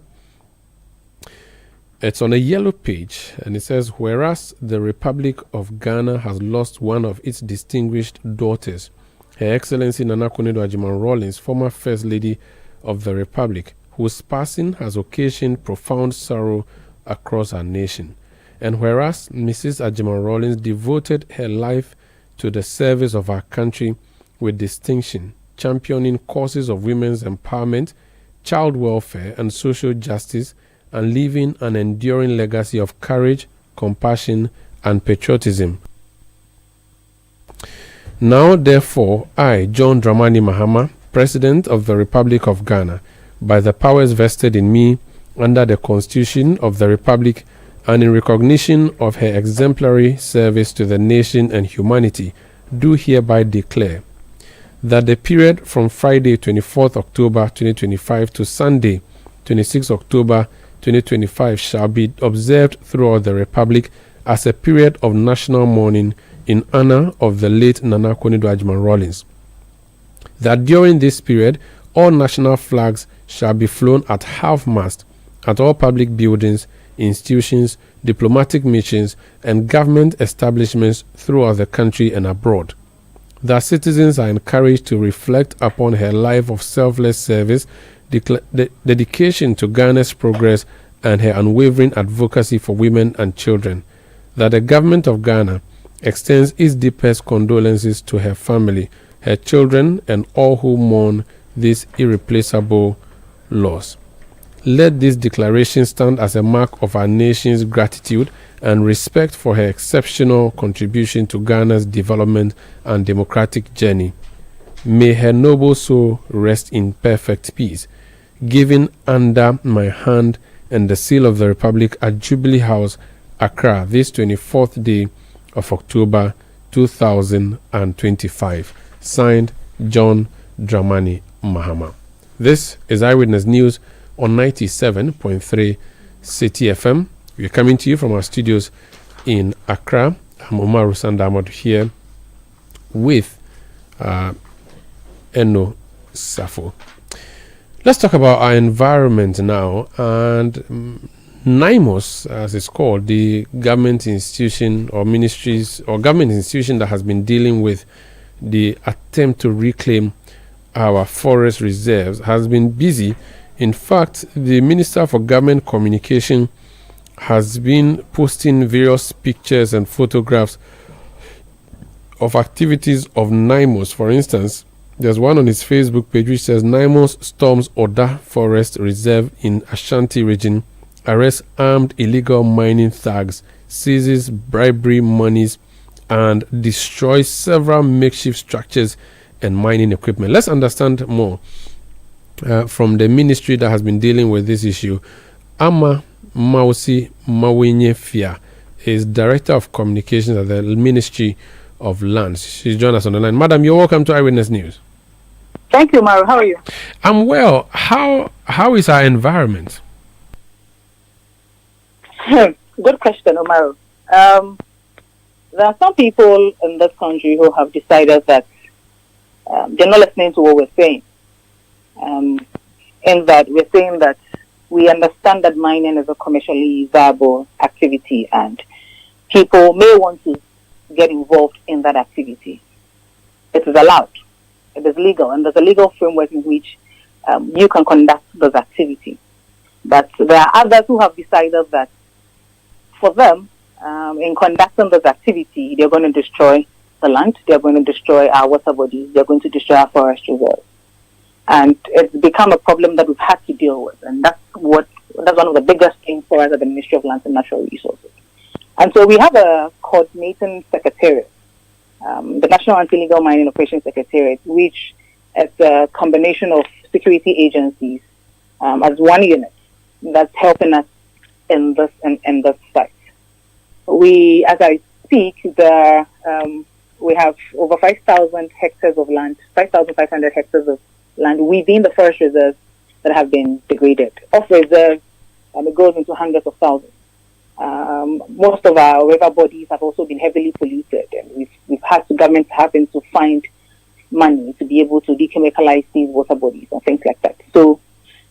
S4: It's on a yellow page, and it says, whereas the Republic of Ghana has lost one of its distinguished daughters, Her Excellency Nana Konadu Agyemang-Rawlings, former First Lady of the Republic, whose passing has occasioned profound sorrow across our nation. And whereas Mrs. Agyemang-Rawlings devoted her life to the service of our country with distinction, championing causes of women's empowerment, child welfare, and social justice, and leaving an enduring legacy of courage, compassion, and patriotism. Now, therefore, I, John Dramani Mahama, President of the Republic of Ghana, by the powers vested in me under the Constitution of the Republic and in recognition of her exemplary service to the nation and humanity, do hereby declare that the period from Friday 24th October 2025 to Sunday 26th October 2025 shall be observed throughout the Republic as a period of national mourning in honor of the late Nana Konadu Agyemang-Rawlings. That during this period, all national flags shall be flown at half-mast at all public buildings, institutions, diplomatic missions, and government establishments throughout the country and abroad. That citizens are encouraged to reflect upon her life of selfless service, dedication to Ghana's progress, and her unwavering advocacy for women and children. That the government of Ghana extends its deepest condolences to her family, her children, and all who mourn this irreplaceable loss. Let this declaration stand as a mark of our nation's gratitude and respect for her exceptional contribution to Ghana's development and democratic journey. May her noble soul rest in perfect peace. Given under my hand and the seal of the Republic at Jubilee House, Accra, this 24th day of October 2025. Signed, John Dramani Mahama. This is Eyewitness News on 97.3 Citi FM. We're coming to you from our studios in Accra. I'm Umaru Sandamod here with Eno Safo. Let's talk about our environment now. And NIMOS, as it's called, the government institution or ministries or government institution that has been dealing with the attempt to reclaim our forest reserves, has been busy. In fact, the Minister for Government Communication has been posting various pictures and photographs of activities of NIMOS. For instance, there's one on his Facebook page which says NIMOS storms Oda Forest Reserve in Ashanti region, arrests armed illegal mining thugs, seizes bribery monies, and destroys several makeshift structures and mining equipment. Let's understand more from the ministry that has been dealing with this issue. Ama Mausi Mawinyefia is Director of Communications at the Ministry of Lands. She's joined us on the line. Madam, you're welcome to Eyewitness News.
S17: Thank you, Maru. How are you?
S4: I'm well. How is our environment?
S17: Good question, Umaru. There are some people in this country who have decided that they're not listening to what we're saying. In that we're saying that we understand that mining is a commercially viable activity and people may want to get involved in that activity. It is allowed. It is legal, and there's a legal framework in which you can conduct those activities. But there are others who have decided that for them, in conducting this activity, they're going to destroy the land, they're going to destroy our water bodies, they're going to destroy our forest reserves. And it's become a problem that we've had to deal with, and that's one of the biggest things for us at the Ministry of Lands and Natural Resources. And so we have a coordinating secretariat, the National Anti-Illegal Mining Operations Secretariat, which is a combination of security agencies as one unit that's helping us in this fight. We, as I speak, we have over 5,000 hectares of land, 5,500 hectares of land within the forest reserves that have been degraded. Off reserves, it goes into hundreds of thousands. Most of our river bodies have also been heavily polluted, and governments having to find money to be able to dechemicalize these water bodies and things like that. So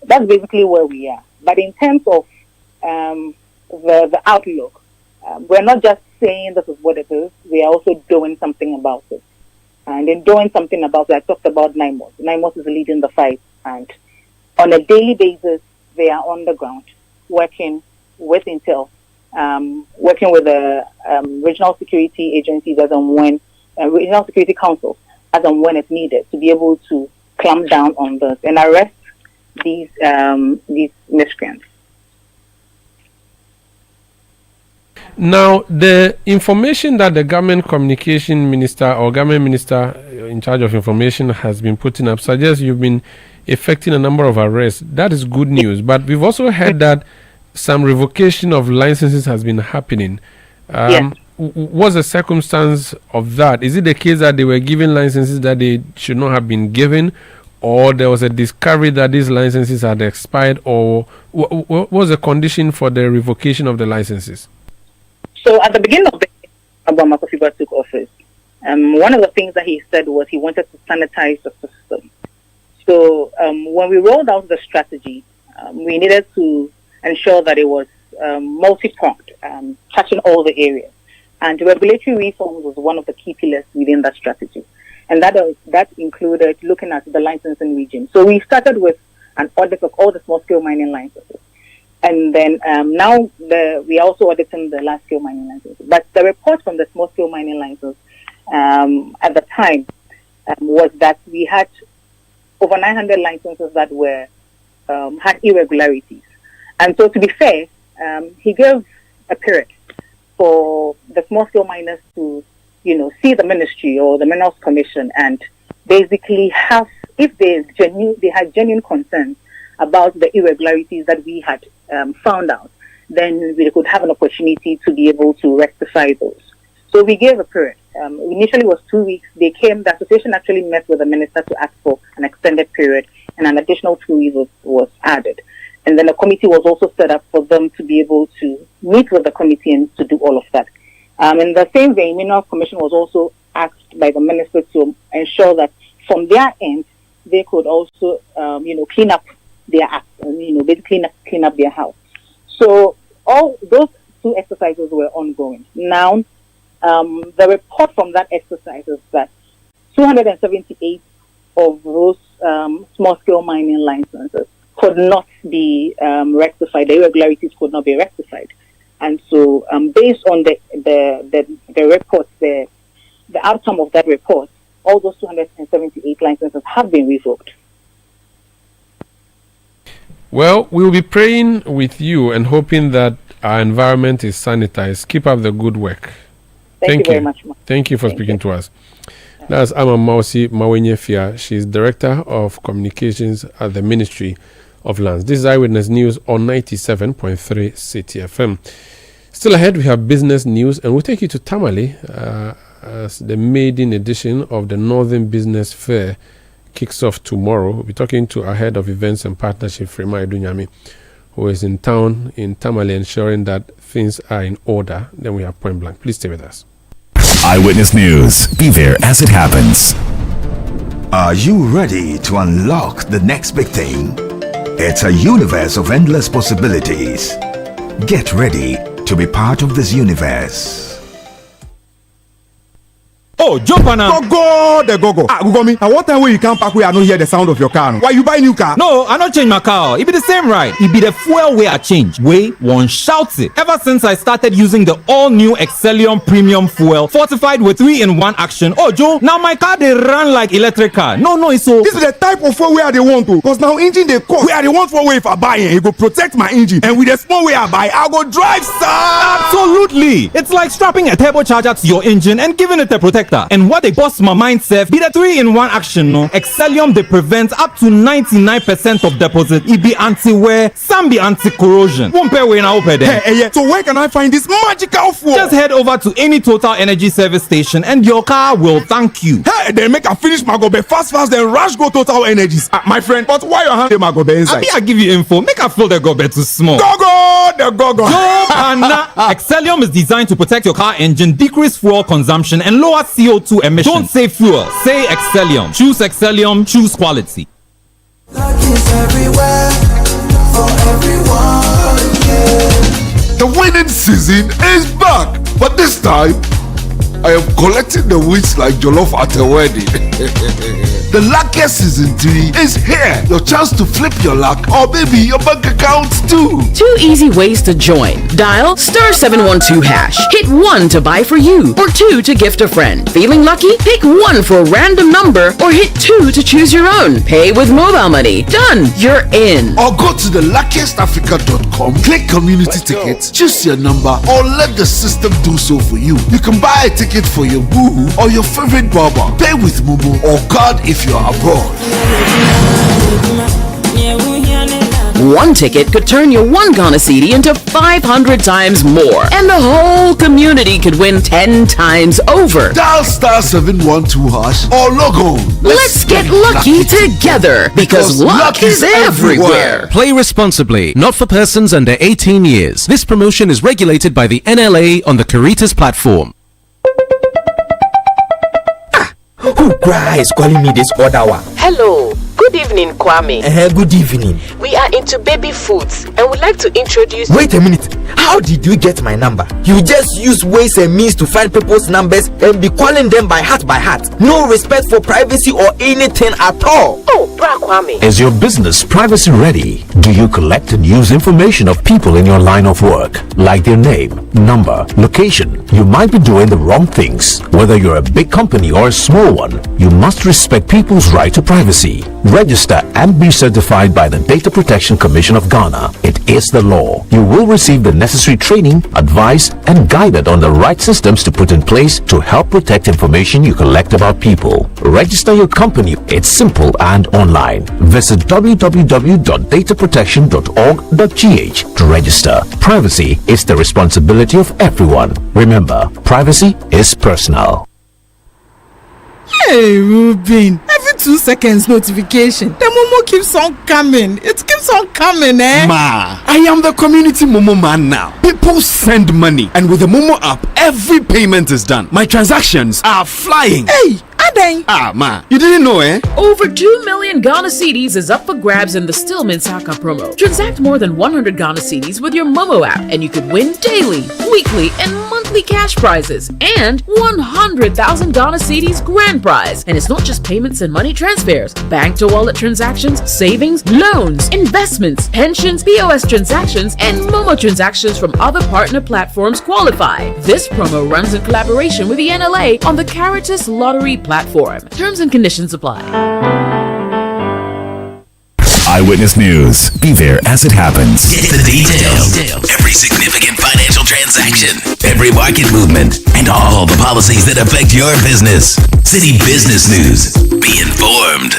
S17: that's basically where we are. But in terms of the outlook, we're not just saying this is what it is, we are also doing something about it. And in doing something about it, I talked about NIMOS. NIMOS is leading the fight, and on a daily basis, they are on the ground, working with Intel, working with the regional security agencies as and when, regional security councils as and when it's needed to be able to clamp down on this and arrest these miscreants.
S4: Now, the information that the government communication minister or government minister in charge of information has been putting up suggests you've been effecting a number of arrests. That is good news. But we've also heard that some revocation of licenses has been happening.
S17: Yes.
S4: What's the circumstance of that? Is it the case that they were given licenses that they should not have been given, or there was a discovery that these licenses had expired, or what was the condition for the revocation of the licenses?
S17: So at the beginning of the year, Obama Kofiba took office, one of the things that he said was he wanted to sanitize the system. So when we rolled out the strategy, we needed to ensure that it was multi-pronged, touching all the areas. And regulatory reforms was one of the key pillars within that strategy. And that included looking at the licensing regime. So we started with an audit of all the small-scale mining licenses. And then now we are also auditing the large-scale mining licenses. But the report from the small-scale mining license at the time was that we had over 900 licenses that were had irregularities. And so to be fair, he gave a period for the small-scale miners to, see the ministry or the Minerals Commission and basically have, if they had genuine concerns about the irregularities that we had found out, then we could have an opportunity to be able to rectify those. So we gave a period. Initially it was 2 weeks. The association actually met with the minister to ask for an extended period, and an additional 2 weeks was added. And then a committee was also set up for them to be able to meet with the committee and to do all of that. In the same vein, Minerals Commission was also asked by the minister to ensure that from their end, they could also, clean up their act, basically clean up their house. So all those 2 exercises were ongoing. Now, the report from that exercise is that 278 of those small-scale mining licenses could not be rectified. The irregularities could not be rectified. And so, based on the report, the outcome of that report, all those 278 licenses have been revoked.
S4: Well, we'll be praying with you and hoping that our environment is sanitized. Keep up the good work.
S17: Thank you very much, Ma.
S4: Thank you for speaking to us. That's Ama Mausi Mawenyefia. She's Director of Communications at the Ministry of Lands. This is Eyewitness News on 97.3 Citi FM. Still ahead, we have business news, and we'll take you to Tamale as the maiden edition of the Northern Business Fair kicks off tomorrow. We'll be talking to our head of events and partnership, Frema Edunyami, who is in town in Tamale, ensuring that things are in order. Then we have Point Blank. Please stay with us.
S1: Eyewitness News. Be there as it happens.
S18: Are you ready to unlock the next big thing? It's a universe of endless possibilities. Get ready to be part of this universe.
S3: Oh, jump on now. Go. Google me. And what time when you come back where I don't hear the sound of your car? Why you buy new car?
S19: No, I not change my car. It be the same ride. It be the fuel way I change. Way one shouts it. Ever since I started using the all-new Excellium Premium Fuel, fortified with 3-in-1 action. Oh, Joe, now my car they run like electric car. No, it's so.
S3: This is the type of fuel where they want to. Cause now engine they cost. Where they want for way if I buy it, it go protect my engine. And with the small way I buy, I go drive
S19: Absolutely. It's like strapping a turbocharger to your engine and giving it a protector. And what they bust my mind self be the 3-in-1 action. No, Excellium they prevent up to 99% of deposit. It be anti-wear, some be anti-corrosion. Won't pay when I open them.
S3: Hey, so where can I find this magical fuel?
S19: Just head over to any Total Energy service station and your car will thank you.
S3: Hey, then make a finish my gobe fast, then rush go Total Energies. My friend, but why you hand my gobe inside?
S19: I give you info. Make a fill the gobe too small.
S3: Go.
S19: Excellium is designed to protect your car engine, decrease fuel consumption, and lower CO2 emissions. Don't say fuel, say Excellium. Choose Excellium, choose quality.
S14: Everywhere, for everyone, yeah.
S20: The winning season is back, but this time I am collecting the wins like Jollof at a wedding. The luckiest season 3 is here. Your chance to flip your luck or maybe your bank account too.
S21: 2 easy ways to join. Dial *712#. Hit 1 to buy for you or 2 to gift a friend. Feeling lucky? Pick 1 for a random number or hit 2 to choose your own. Pay with mobile money. Done. You're in.
S20: Or go to theluckiestafrica.com, click community tickets, choose your number or let the system do so for you. You can buy a ticket for your boo or your favorite barber. Pay with Momo or card if you are abroad.
S21: 1 ticket could turn your 1 Ghana Cedi into 500 times more, and the whole community could win 10 times over.
S20: Dial *712# or log on.
S21: Let's get lucky together because luck is everywhere.
S22: Play responsibly, not for persons under 18 years. This promotion is regulated by the NLA on the Caritas platform.
S23: Who is calling me this other one?
S24: Hello. Good evening, Kwame.
S23: Good evening.
S24: We are into baby foods and would like to introduce...
S23: Wait a minute. How did you get my number? You just use ways and means to find people's numbers and be calling them by heart. No respect for privacy or anything at all.
S24: Oh, Bra Kwame.
S1: Is your business privacy ready? Do you collect and use information of people in your line of work, like their name, number, location? You might be doing the wrong things. Whether you're a big company or a small one, you must respect people's right to privacy. Register and be certified by the Data Protection Commission of Ghana. It is the law. You will receive the necessary training, advice, and guided on the right systems to put in place to help protect information you collect about people. Register your company. It's simple and online. Visit www.dataprotection.org.gh to register. Privacy is the responsibility of everyone. Remember, privacy is personal.
S25: Hey, Ruben. Every 2 seconds notification. The Momo keeps on coming. It keeps on coming, eh?
S3: Ma, I am the community Momo man now. People send money, and with the Momo app, every payment is done. My transactions are flying.
S25: Hey, Aden.
S20: Ah, ma, you didn't know, eh?
S21: Over 2 million Ghana cedis is up for grabs in the Stillman Saka promo. Transact more than 100 Ghana cedis with your Momo app, and you could win daily, weekly, and monthly cash prizes, and 100,000 Ghana cedis grand prize. And it's not just payments and money transfers. Bank to wallet transactions, savings, loans, investments, pensions, POS transactions, and Momo transactions from other partner platforms qualify. This promo runs in collaboration with the NLA on the Caritas Lottery platform. Terms and conditions apply.
S2: Eyewitness News. Be there as it happens.
S5: Get the details. Every significant financial transaction, every market movement, and all the policies that affect your business. Citi Business News. Be informed.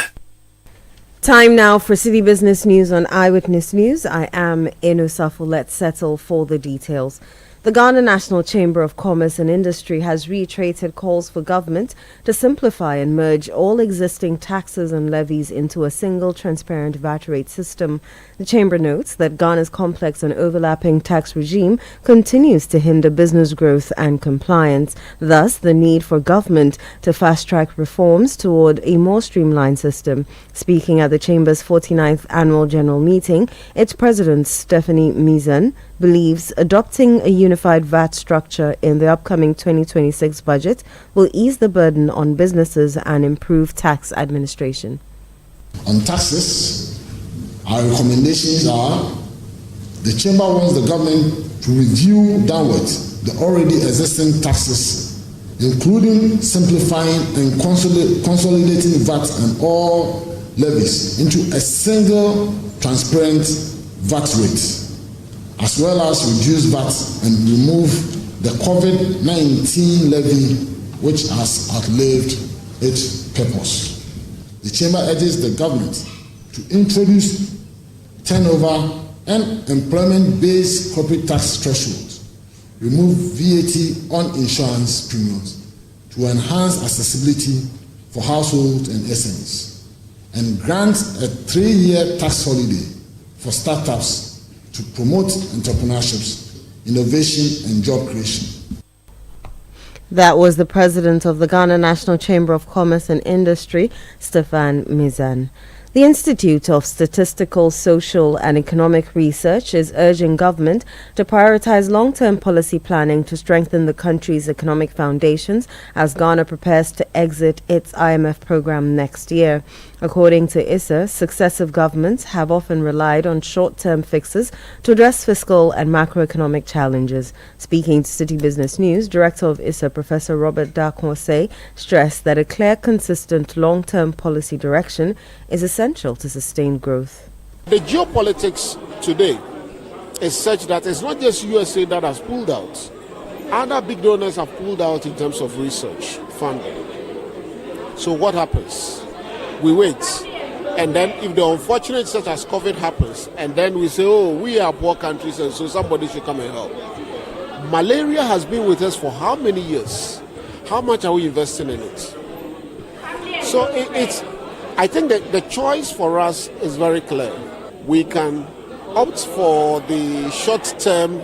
S6: Time now for Citi Business News on Eyewitness News. I am Enosafu. Let's settle for the details. The Ghana National Chamber of Commerce and Industry has reiterated calls for government to simplify and merge all existing taxes and levies into a single transparent VAT rate system. The Chamber notes that Ghana's complex and overlapping tax regime continues to hinder business growth and compliance. Thus, the need for government to fast-track reforms toward a more streamlined system. Speaking at the Chamber's 49th Annual General Meeting, its President, Stephanie Mizan, believes adopting a unified VAT structure in the upcoming 2026 budget will ease the burden on businesses and improve tax administration.
S7: On taxes, our recommendations are: the Chamber wants the government to review downwards the already existing taxes, including simplifying and consolidating VAT and all levies into a single transparent VAT rate, as well as reduce VAT and remove the COVID-19 levy, which has outlived its purpose. The Chamber urges the government to introduce turnover and employment-based corporate tax thresholds, remove VAT on insurance premiums to enhance accessibility for households and SMEs, and grant a 3-year tax holiday for startups to promote entrepreneurship, innovation, and job creation.
S6: That was the president of the Ghana National Chamber of Commerce and Industry, Stefan Mizan. The Institute of Statistical, Social and Economic Research is urging government to prioritize long-term policy planning to strengthen the country's economic foundations as Ghana prepares to exit its IMF program next year. According to ISA, successive governments have often relied on short-term fixes to address fiscal and macroeconomic challenges. Speaking to Citi Business News, Director of ISA, Professor Robert Darkwose, stressed that a clear, consistent long-term policy direction is essential to sustain growth.
S8: The geopolitics today is such that it's not just USA that has pulled out. Other big donors have pulled out in terms of research funding. So what happens? We wait, and then if the unfortunate such as COVID happens, and then we say, oh, we are poor countries and so somebody should come and help. Malaria has been with us for how many years? How much are we investing in it? So I think that the choice for us is very clear. We can opt for the short-term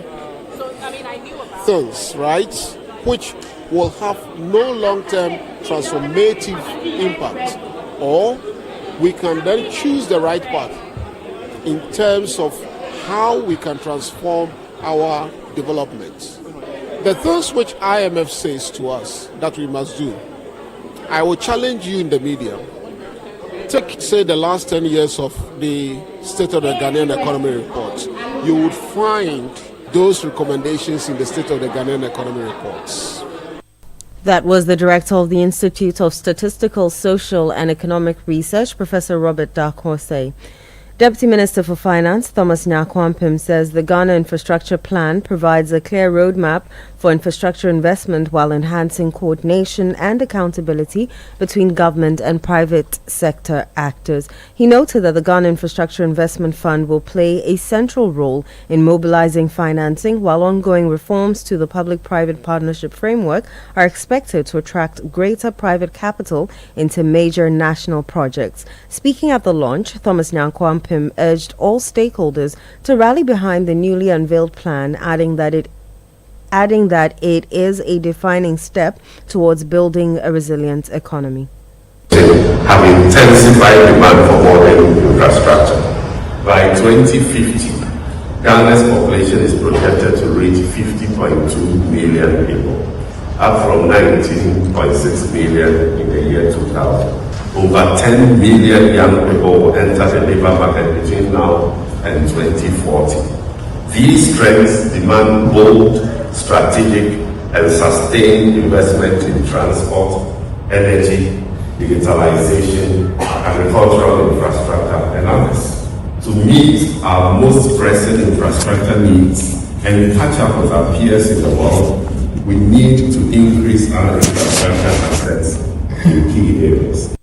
S8: things, right, which will have no long-term transformative impact. Or we can then choose the right path in terms of how we can transform our development. The things which IMF says to us that we must do, I will challenge you in the media. Take, say, the last 10 years of the State of the Ghanaian Economy report. You would find those recommendations in the State of the Ghanaian Economy reports.
S6: That was the director of the Institute of Statistical, Social and Economic Research, Professor Robert Darkwose. Deputy Minister for Finance, Thomas Nyakwampim, says the Ghana Infrastructure Plan provides a clear roadmap for infrastructure investment while enhancing coordination and accountability between government and private sector actors. He noted that the Ghana Infrastructure Investment Fund will play a central role in mobilizing financing, while ongoing reforms to the public-private partnership framework are expected to attract greater private capital into major national projects. Speaking at the launch, Thomas Nyakwampim urged all stakeholders to rally behind the newly unveiled plan, adding that it adding that it is a defining step towards building a resilient economy.
S10: Have intensified demand for modern infrastructure. By 2050, Ghana's population is projected to reach 50.2 million people, up from 19.6 million in the year 2000. Over 10 million young people will enter the labor market between now and 2040. These trends demand bold, strategic, and sustained investment in transport, energy, digitalization, agricultural infrastructure, and others. To meet our most pressing infrastructure needs and catch up with our peers in the world, we need to increase our infrastructure assets in key areas.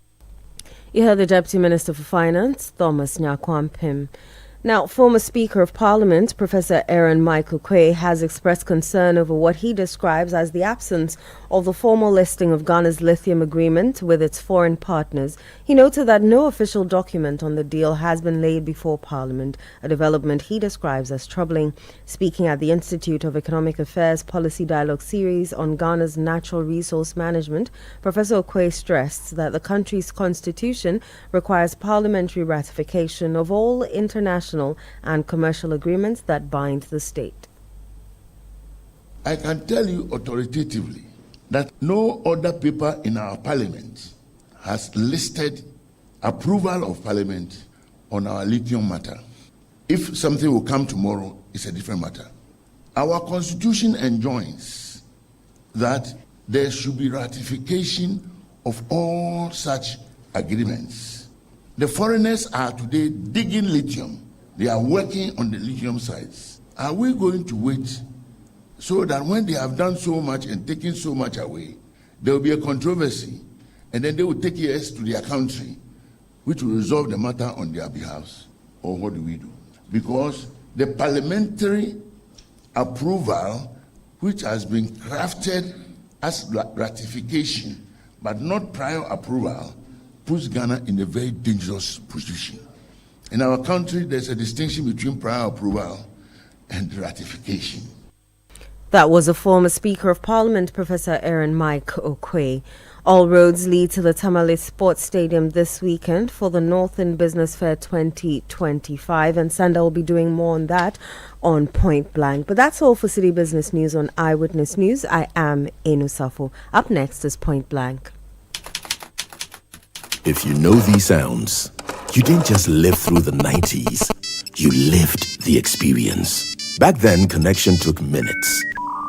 S6: You heard the Deputy Minister for Finance, Thomas Nyakwampim. Now, former Speaker of Parliament, Professor Aaron Michael Quay, has expressed concern over what he describes as the absence of the formal listing of Ghana's lithium agreement with its foreign partners. He noted that no official document on the deal has been laid before Parliament, a development he describes as troubling. Speaking at the Institute of Economic Affairs Policy Dialogue Series on Ghana's natural resource management, Professor Okoye stressed that the country's constitution requires parliamentary ratification of all international and commercial agreements that bind the state.
S7: I can tell you authoritatively that no other paper in our parliament has listed approval of parliament on our lithium matter. If something will come tomorrow, it's a different matter. Our constitution enjoins that there should be ratification of all such agreements. The foreigners are today digging lithium. They are working on the lithium sites. Are we going to wait so that when they have done so much and taken so much away, there will be a controversy, and then they will take us to their country, which will resolve the matter on their behalf? Or what do we do? Because the parliamentary approval, which has been crafted as ratification, but not prior approval, puts Ghana in a very dangerous position. In our country, there's a distinction between prior approval and ratification.
S6: That was a former Speaker of Parliament, Professor Aaron Mike Okoye. All roads lead to the Tamale Sports Stadium this weekend for the Northern Business Fair 2025, and Sanda will be doing more on that on Point Blank. But that's all for City Business News on Eyewitness News. I am Enu Safo. Up next is Point Blank.
S1: If you know these sounds, you didn't just live through the 90s, you lived the experience. Back then, connection took minutes.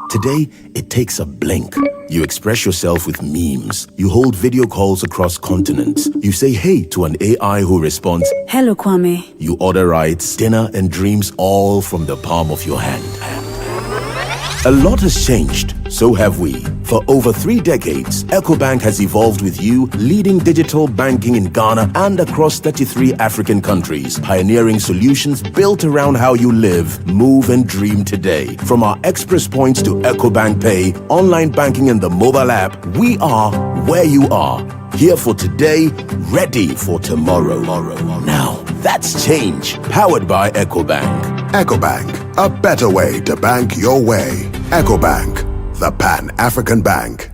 S1: Today, it takes a blink. You express yourself with memes. You hold video calls across continents. You say hey to an AI who responds,
S11: "Hello, Kwame."
S1: You order rides, dinner, and dreams all from the palm of your hand. A lot has changed, so have we. For over 3 decades, EcoBank has evolved with you, leading digital banking in Ghana and across 33 African countries, pioneering solutions built around how you live, move, and dream today. From our express points to EcoBank Pay, online banking, and the mobile app, we are where you are. Here for today, ready for tomorrow. Now, that's change, powered by EcoBank.
S12: EcoBank, a better way to bank your way. EcoBank, the Pan-African Bank.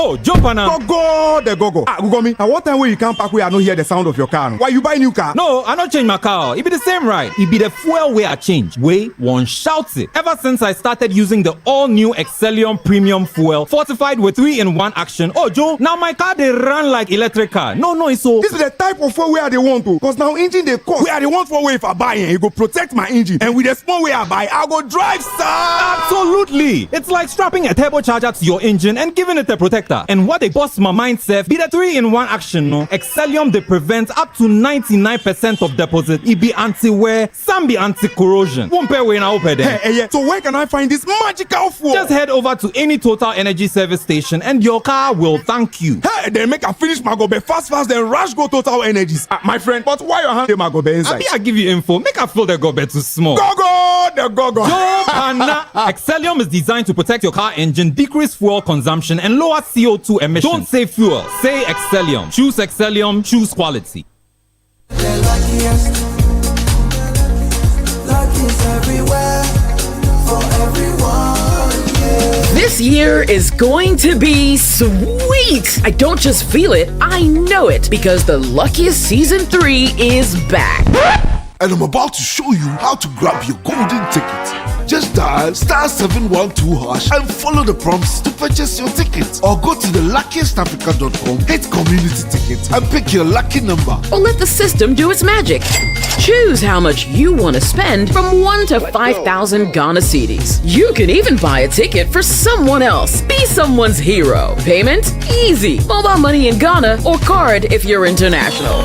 S3: Oh, jump on now. Go, the go. Gugomi, at what time will you come back where I don't hear the sound of your car? Why you buy new car?
S19: No, I don't change my car. It be the same ride. It be the fuel way I change. Way one shouts it. Ever since I started using the all-new Excellium Premium Fuel, fortified with 3-in-1 action. Oh, Joe, now my car they run like electric car. No, it's so.
S3: This is the type of fuel where they want to. Because now engine they cost. Where they want for way if I buy it, it go protect my engine. And with the small way I buy, I go drive, sir.
S19: Absolutely. It's like strapping a turbocharger to your engine and giving it a protector. And what they boss my mind self be the 3-in-1 action, no? Excellium they prevent up to 99% of deposit. It be anti-wear, some be anti-corrosion. Won't pay when I open them.
S3: Hey, so where can I find this magical fuel?
S19: Just head over to any Total Energy service station and your car will thank you.
S3: Hey, then make a finish my gobe fast, then rush go Total Energies. My friend, but why your hand my gobe inside?
S19: I give you info. Make a feel the gobe too small.
S3: The go.
S19: Excellium is designed to protect your car engine, decrease fuel consumption, and lower CO2 emissions. Don't say fuel, say Excellium. Choose Excellium, choose quality.
S14: The luckiest, luck is everywhere, for everyone, yeah.
S21: This year is going to be sweet. I don't just feel it, I know it, because the Luckiest Season 3 is back.
S20: And I'm about to show you how to grab your golden ticket. Just dial *712# and follow the prompts to purchase your ticket. Or go to theluckiestafrica.com, hit community tickets, and pick your lucky number.
S21: Or let the system do its magic. Choose how much you want to spend from 1 to 5,000 Ghana cedis. You can even buy a ticket for someone else. Be someone's hero. Payment? Easy. Mobile money in Ghana or card if you're international.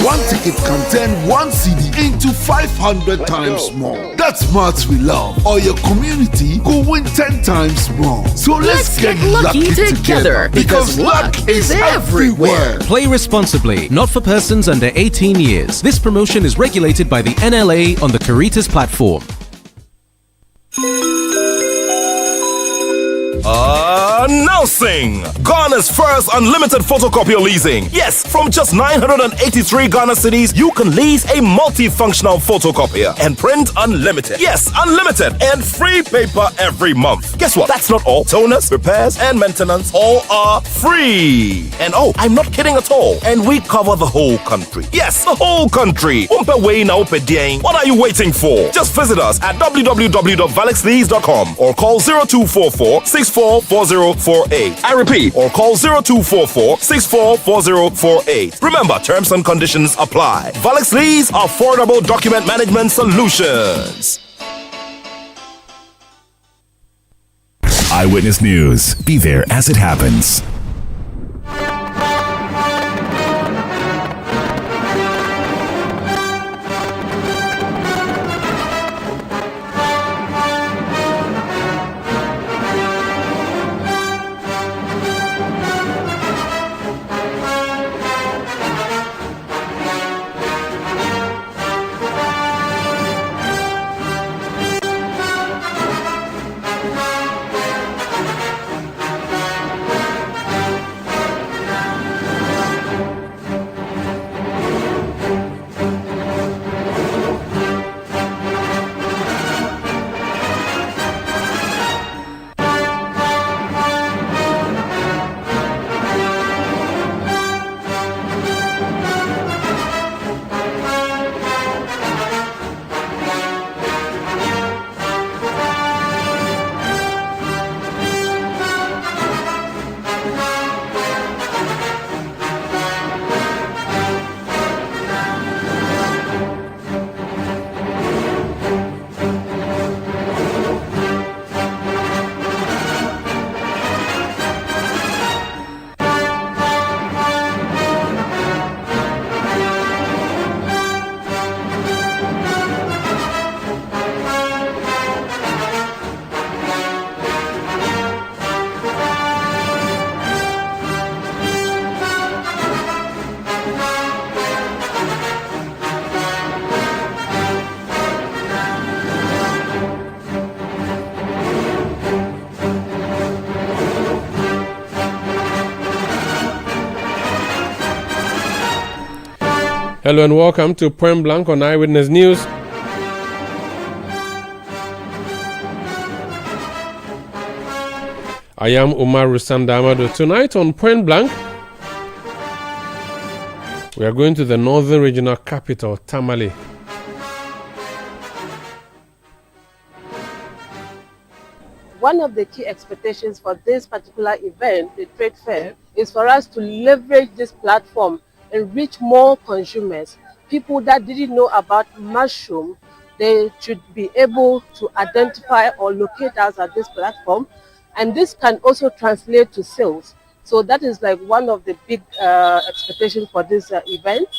S20: One ticket can turn 1 CD into 500 times more. That's maths we love. Or your community go win 10 times more. So let's get lucky together because luck is everywhere.
S22: Play responsibly, not for persons under 18 years. This promotion is regulated by the NLA on the Caritas platform.
S9: Announcing Ghana's first unlimited photocopier leasing. Yes, from just 983 Ghana cedis, you can lease a multifunctional photocopier and print unlimited. Yes, unlimited and free paper every month. Guess what? That's not all. Toners, repairs, and maintenance all are free. And oh, I'm not kidding at all. And we cover the whole country. Yes, the whole country. What are you waiting for? Just visit us at www.valexlease.com or call 0244 644048. I repeat, or call 0244 644048. Remember, terms and conditions apply. Valex Lease, affordable document management solutions.
S2: Eyewitness News. Be there as it happens.
S4: Hello and welcome to Point Blank on Eyewitness News. I am Umaru Sandamado. Tonight on Point Blank, we are going to the northern regional capital, Tamale.
S11: One of the key expectations for this particular event, the trade fair, is for us to leverage this platform and reach more consumers. People that didn't know about mushroom, they should be able to identify or locate us at this platform, and this can also translate to sales. So that is like one of the big expectations for this event.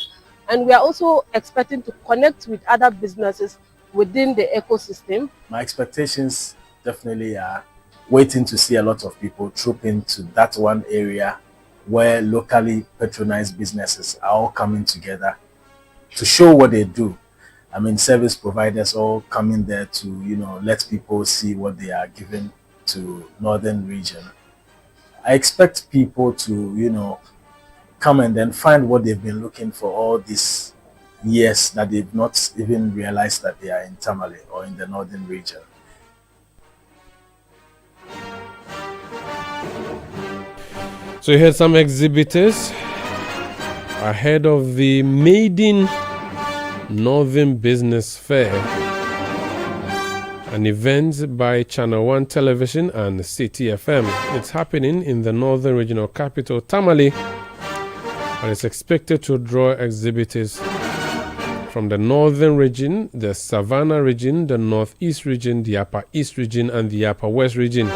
S11: And we are also expecting to connect with other businesses within the ecosystem.
S13: My expectations definitely are waiting to see a lot of people troop into that one area where locally patronized businesses are all coming together to show what they do. I mean, service providers all coming there to, let people see what they are giving to northern region. I expect people to, come and then find what they've been looking for all these years that they've not even realized that they are in Tamale or in the northern region.
S4: So you had some exhibitors ahead of the maiden Northern Business Fair, an event by Channel 1 Television and Citi FM. It's happening in the Northern Regional Capital, Tamale, and it's expected to draw exhibitors from the Northern Region, the Savannah Region, the Northeast Region, the Upper East Region, and the Upper West Region.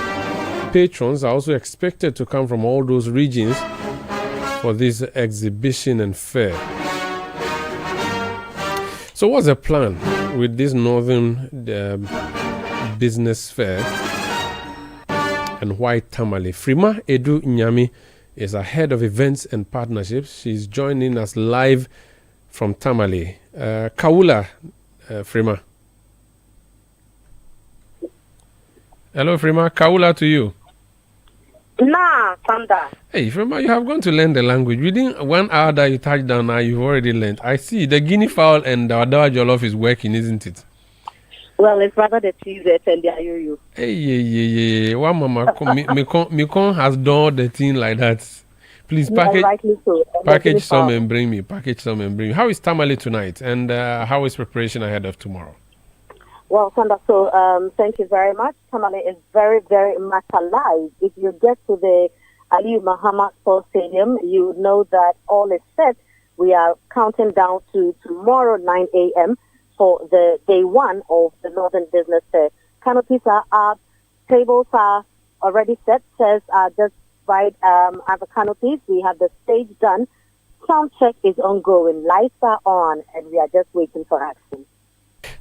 S4: Patrons are also expected to come from all those regions for this exhibition and fair. So what's the plan with this Northern Business Fair, and why Tamale? Frima Edu Nyami is a head of events and partnerships. She's joining us live from Tamale. Kaula, Frima. Hello, Frima. Kaula to you.
S15: Nah, Sanda.
S4: Hey, Frima, you have gone to learn the language. Within 1 hour that you touched down now, you've already learned. I see the guinea fowl and the Adawa Jollof is working, isn't it?
S15: Well, it's rather the cheese and the ayoyo.
S4: Hey, yeah. One mama, Mikon has done the thing like that. Please package some and bring me. How is Tamale tonight, and how is preparation ahead of tomorrow?
S15: Well, Sanda, so thank you very much. Tamale is very, very much alive. If you get to the Ali Muhammad Sports Stadium, you know that all is set. We are counting down to tomorrow 9 a.m. for the day one of the Northern Business Fair. Canopies are up, tables are already set, chairs are just right at the canopies. We have the stage done. Sound check is ongoing. Lights are on, and we are just waiting for action.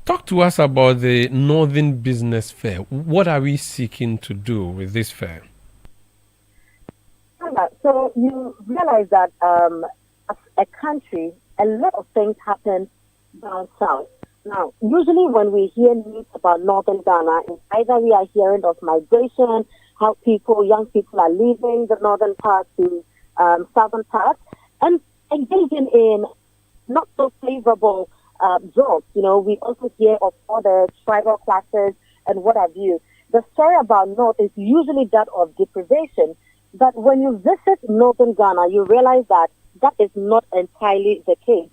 S4: Talk to us about the Northern Business Fair. What are we seeking to do with this fair?
S15: So you realize that as a country, a lot of things happen down south. Now, usually when we hear news about Northern Ghana, it's either we are hearing of migration, how young people are leaving the northern part to southern part, and engaging in not so favorable jobs. You know, we also hear of all the tribal classes and what have you. The story about North is usually that of deprivation, but when you visit Northern Ghana, you realize that that is not entirely the case.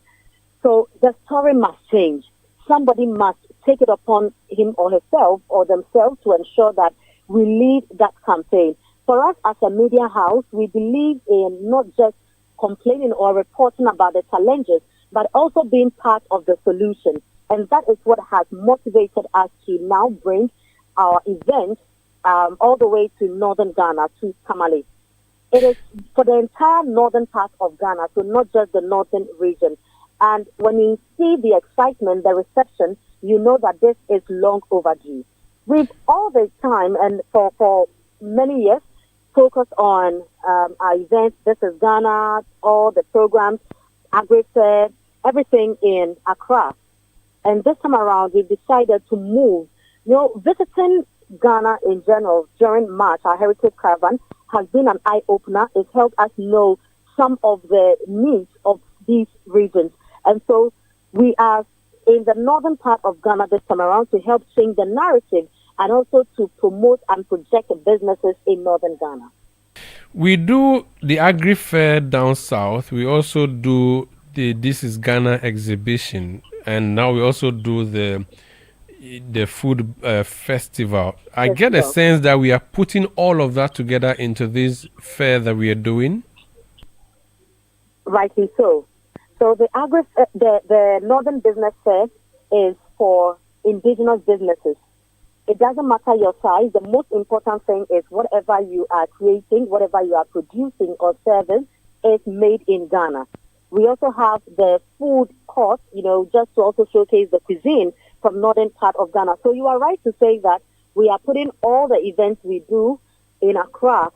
S15: So the story must change. Somebody must take it upon him or herself or themselves to ensure that we lead that campaign. For us as a media house, we believe in not just complaining or reporting about the challenges, but also being part of the solution. And that is what has motivated us to now bring our event all the way to Northern Ghana, to Tamale. It is for the entire northern part of Ghana, so not just the northern region. And when you see the excitement, the reception, you know that this is long overdue. We've all the time and for many years focused on our events. This is Ghana, all the programs, Agri-Fair, everything in Accra. And this time around, we decided to move. You know, visiting Ghana in general during March, our Heritage Caravan, has been an eye-opener. It's helped us know some of the needs of these regions. And so we are in the northern part of Ghana this time around to help change the narrative and also to promote and project the businesses in northern Ghana.
S4: We do the Agri-Fair down south. We also do the This is Ghana exhibition. And now we also do the food festival. I get a sense that we are putting all of that together into this fair that we are doing.
S15: Rightly so. So the Northern Business Fair is for indigenous businesses. It doesn't matter your size. The most important thing is whatever you are creating, whatever you are producing or serving is made in Ghana. We also have the food court, just to also showcase the cuisine from northern part of Ghana. So you are right to say that we are putting all the events we do in Accra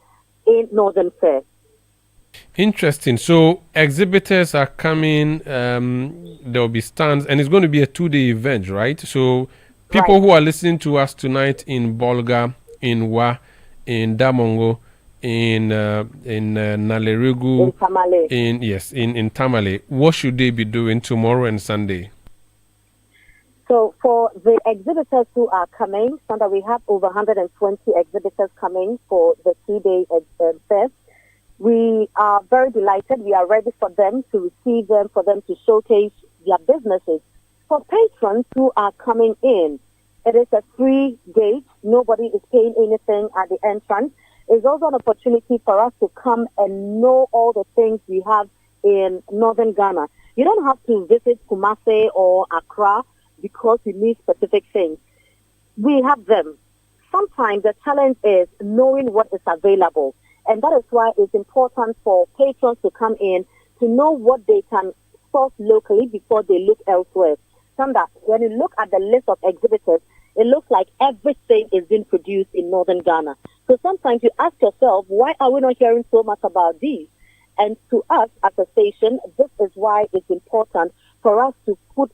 S15: in Northern Fair.
S4: Interesting. So exhibitors are coming, there will be stands, and it's going to be a 2-day event, right? So people who are listening to us tonight in Bolga, in Wa, in Damongo, in Nalerigu, in Tamale, what should they be doing tomorrow and Sunday?
S15: So for the exhibitors who are coming, Sandra, we have over 120 exhibitors coming for the 2-day fair. We are very delighted. We are ready for them to receive them, for them to showcase their businesses. For patrons who are coming in, it is a free gate. Nobody is paying anything at the entrance. It's also an opportunity for us to come and know all the things we have in northern Ghana. You don't have to visit Kumasi or Accra because you need specific things. We have them. Sometimes the challenge is knowing what is available. And that is why it's important for patrons to come in to know what they can source locally before they look elsewhere. Sanda, when you look at the list of exhibitors, it looks like everything is being produced in northern Ghana. So sometimes you ask yourself, why are we not hearing so much about these? And to us as a station, this is why it's important for us to put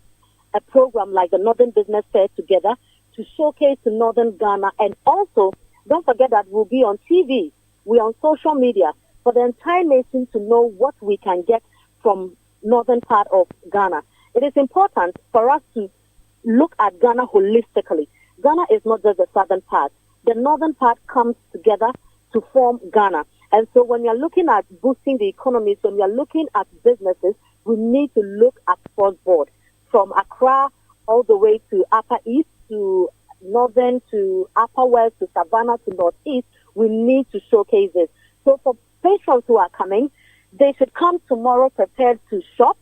S15: a program like the Northern Business Fair together to showcase to northern Ghana. And also, don't forget that we'll be on TV. We're on social media for the entire nation to know what we can get from northern part of Ghana. It is important for us to look at Ghana holistically. Ghana is not just the southern part. The northern part comes together to form Ghana. And so when you're looking at boosting the economy, when you're looking at businesses, we need to look at cross-board. From Accra all the way to Upper East, to Northern, to Upper West, to Savannah, to Northeast, we need to showcase this. So for patrons who are coming, they should come tomorrow prepared to shop.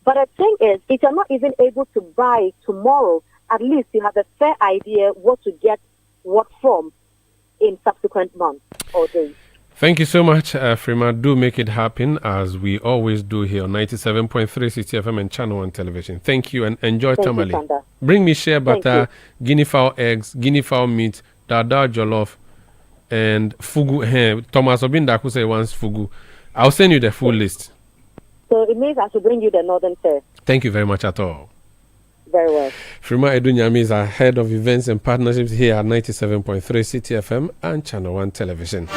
S15: But the thing is, if you're not even able to buy tomorrow, at least you have a fair idea what to get what from in subsequent months or days.
S4: Thank you so much, Frima. Do make it happen, as we always do here on 97.3 Citi FM and Channel 1 Television. Thank you, and enjoy tamale. Bring me shea butter, guinea fowl eggs, guinea fowl meat, dada jollof, and fugu. Hey, Thomas Obinda who say wants fugu. I'll send you the full list.
S15: So it means I should bring you the Northern Fair.
S4: Thank you very much at all.
S15: Very well.
S4: Frima Edunyami is our head of events and partnerships here at 97.3 Citi FM and Channel 1 Television.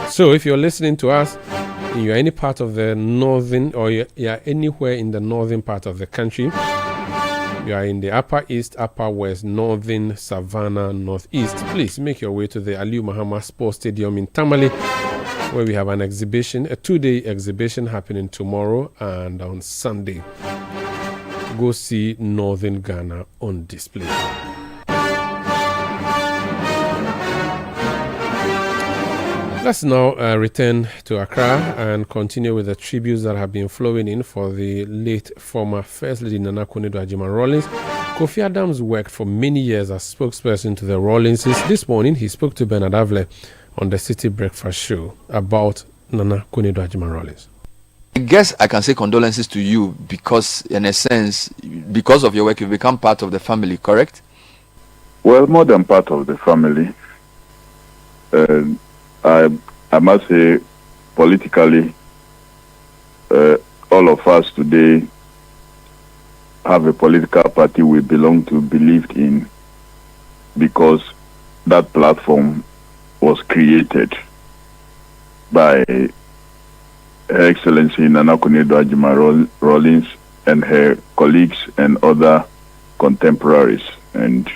S4: So if you're listening to us, and you're any part of the northern, or you're anywhere in the northern part of the country, you are in the Upper East, Upper West, Northern, Savannah, Northeast, please make your way to the Aliu Mahama Sports Stadium in Tamale, where we have an exhibition, a 2-day exhibition happening tomorrow and on Sunday. Go see Northern Ghana on display. Let's now return to Accra and continue with the tributes that have been flowing in for the late former First Lady Nana Akufo-Addo Agyeman-Rawlings. Kofi Adams worked for many years as spokesperson to the Rawlingses. This morning, he spoke to Bernard Avle on the Citi Breakfast Show about Nana Akufo-Addo Agyeman-Rawlings.
S16: I guess I can say condolences to you because, in a sense, because of your work, you've become part of the family, correct?
S17: Well, more than part of the family. I must say, politically, all of us today have a political party we belong to, believed in, because that platform was created by Her Excellency Nana Akufo-Addo Agyeman-Rawlings and her colleagues and other contemporaries, and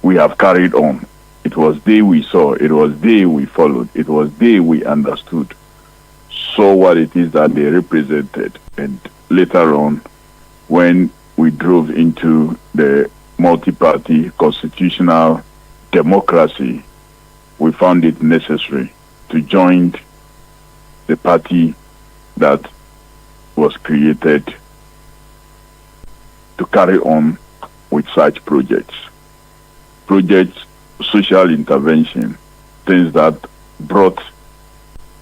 S17: we have carried on. It was they we saw, it was they we followed, it was they we understood, saw what it is that they represented, and later on, when we drove into the multi-party constitutional democracy, we found it necessary to join the party that was created to carry on with such projects. Social intervention, things that brought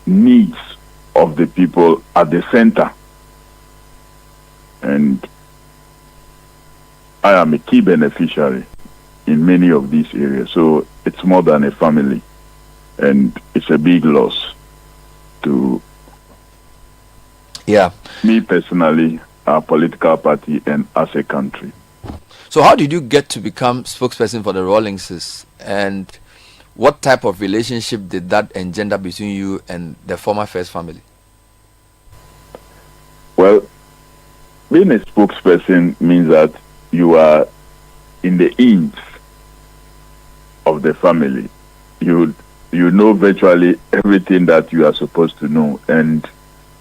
S17: needs of the people at the center. And I am a key beneficiary in many of these areas. So it's more than a family, and it's a big loss to me personally, our political party, and as a country.
S16: So how did you get to become spokesperson for the Rawlingses, and what type of relationship did that engender between you and the former First family?
S17: Well, being a spokesperson means that you are in the inch of the family. You you know virtually everything that you are supposed to know, and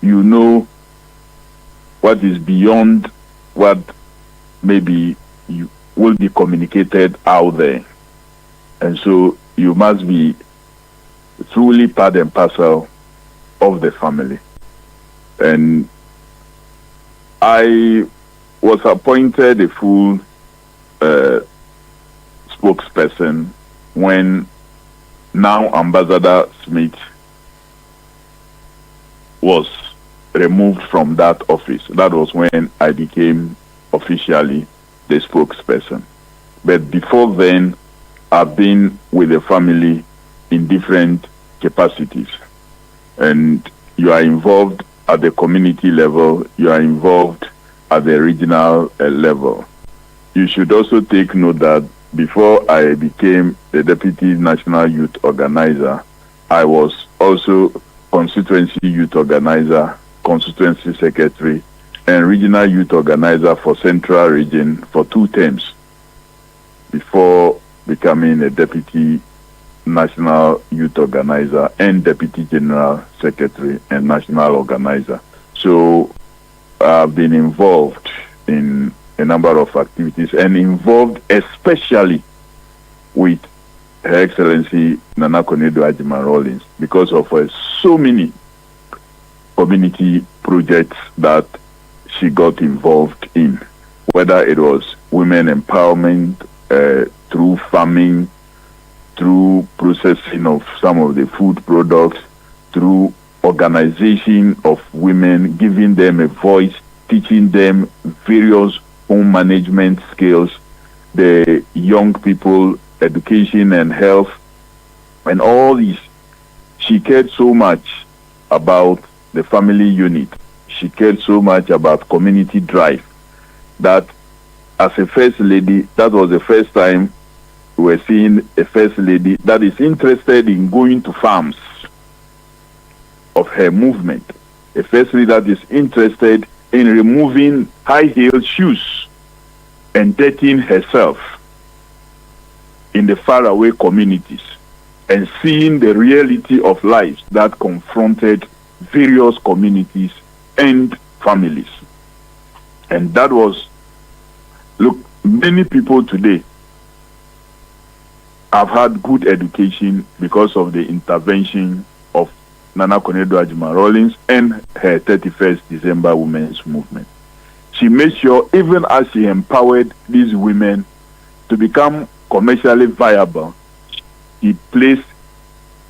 S17: you know what is beyond what maybe you will be communicated out there. And so you must be truly part and parcel of the family. And I was appointed a full spokesperson when now Ambassador Smith was removed from that office. That was when I became officially the spokesperson. But before then, I've been with the family in different capacities. And you are involved at the community level, you are involved at the regional level. You should also take note that before I became the Deputy National Youth Organizer, I was also Constituency Youth Organizer, Constituency Secretary, and Regional Youth Organizer for Central Region for 2 terms before becoming a Deputy National Youth Organizer and Deputy General Secretary and National Organizer. So I've been involved in a number of activities and involved especially with Her Excellency Nana Konadu Agyeman-Rawlings because of so many community projects that she got involved in, whether it was women empowerment, through farming, through processing of some of the food products, through organization of women, giving them a voice, teaching them various home management skills, the young people, education and health, and all these. She cared so much about the family unit. She cared so much about community drive that as a first lady, that was the first time we were seeing a first lady that is interested in going to farms of her movement. A first lady that is interested in removing high-heeled shoes and dirtying herself in the faraway communities and seeing the reality of lives that confronted various communities and families. And that was, look, many people today have had good education because of the intervention of Nana Konadu Agyeman-Rawlings and her 31st December Women's Movement. She made sure, even as she empowered these women to become commercially viable, she placed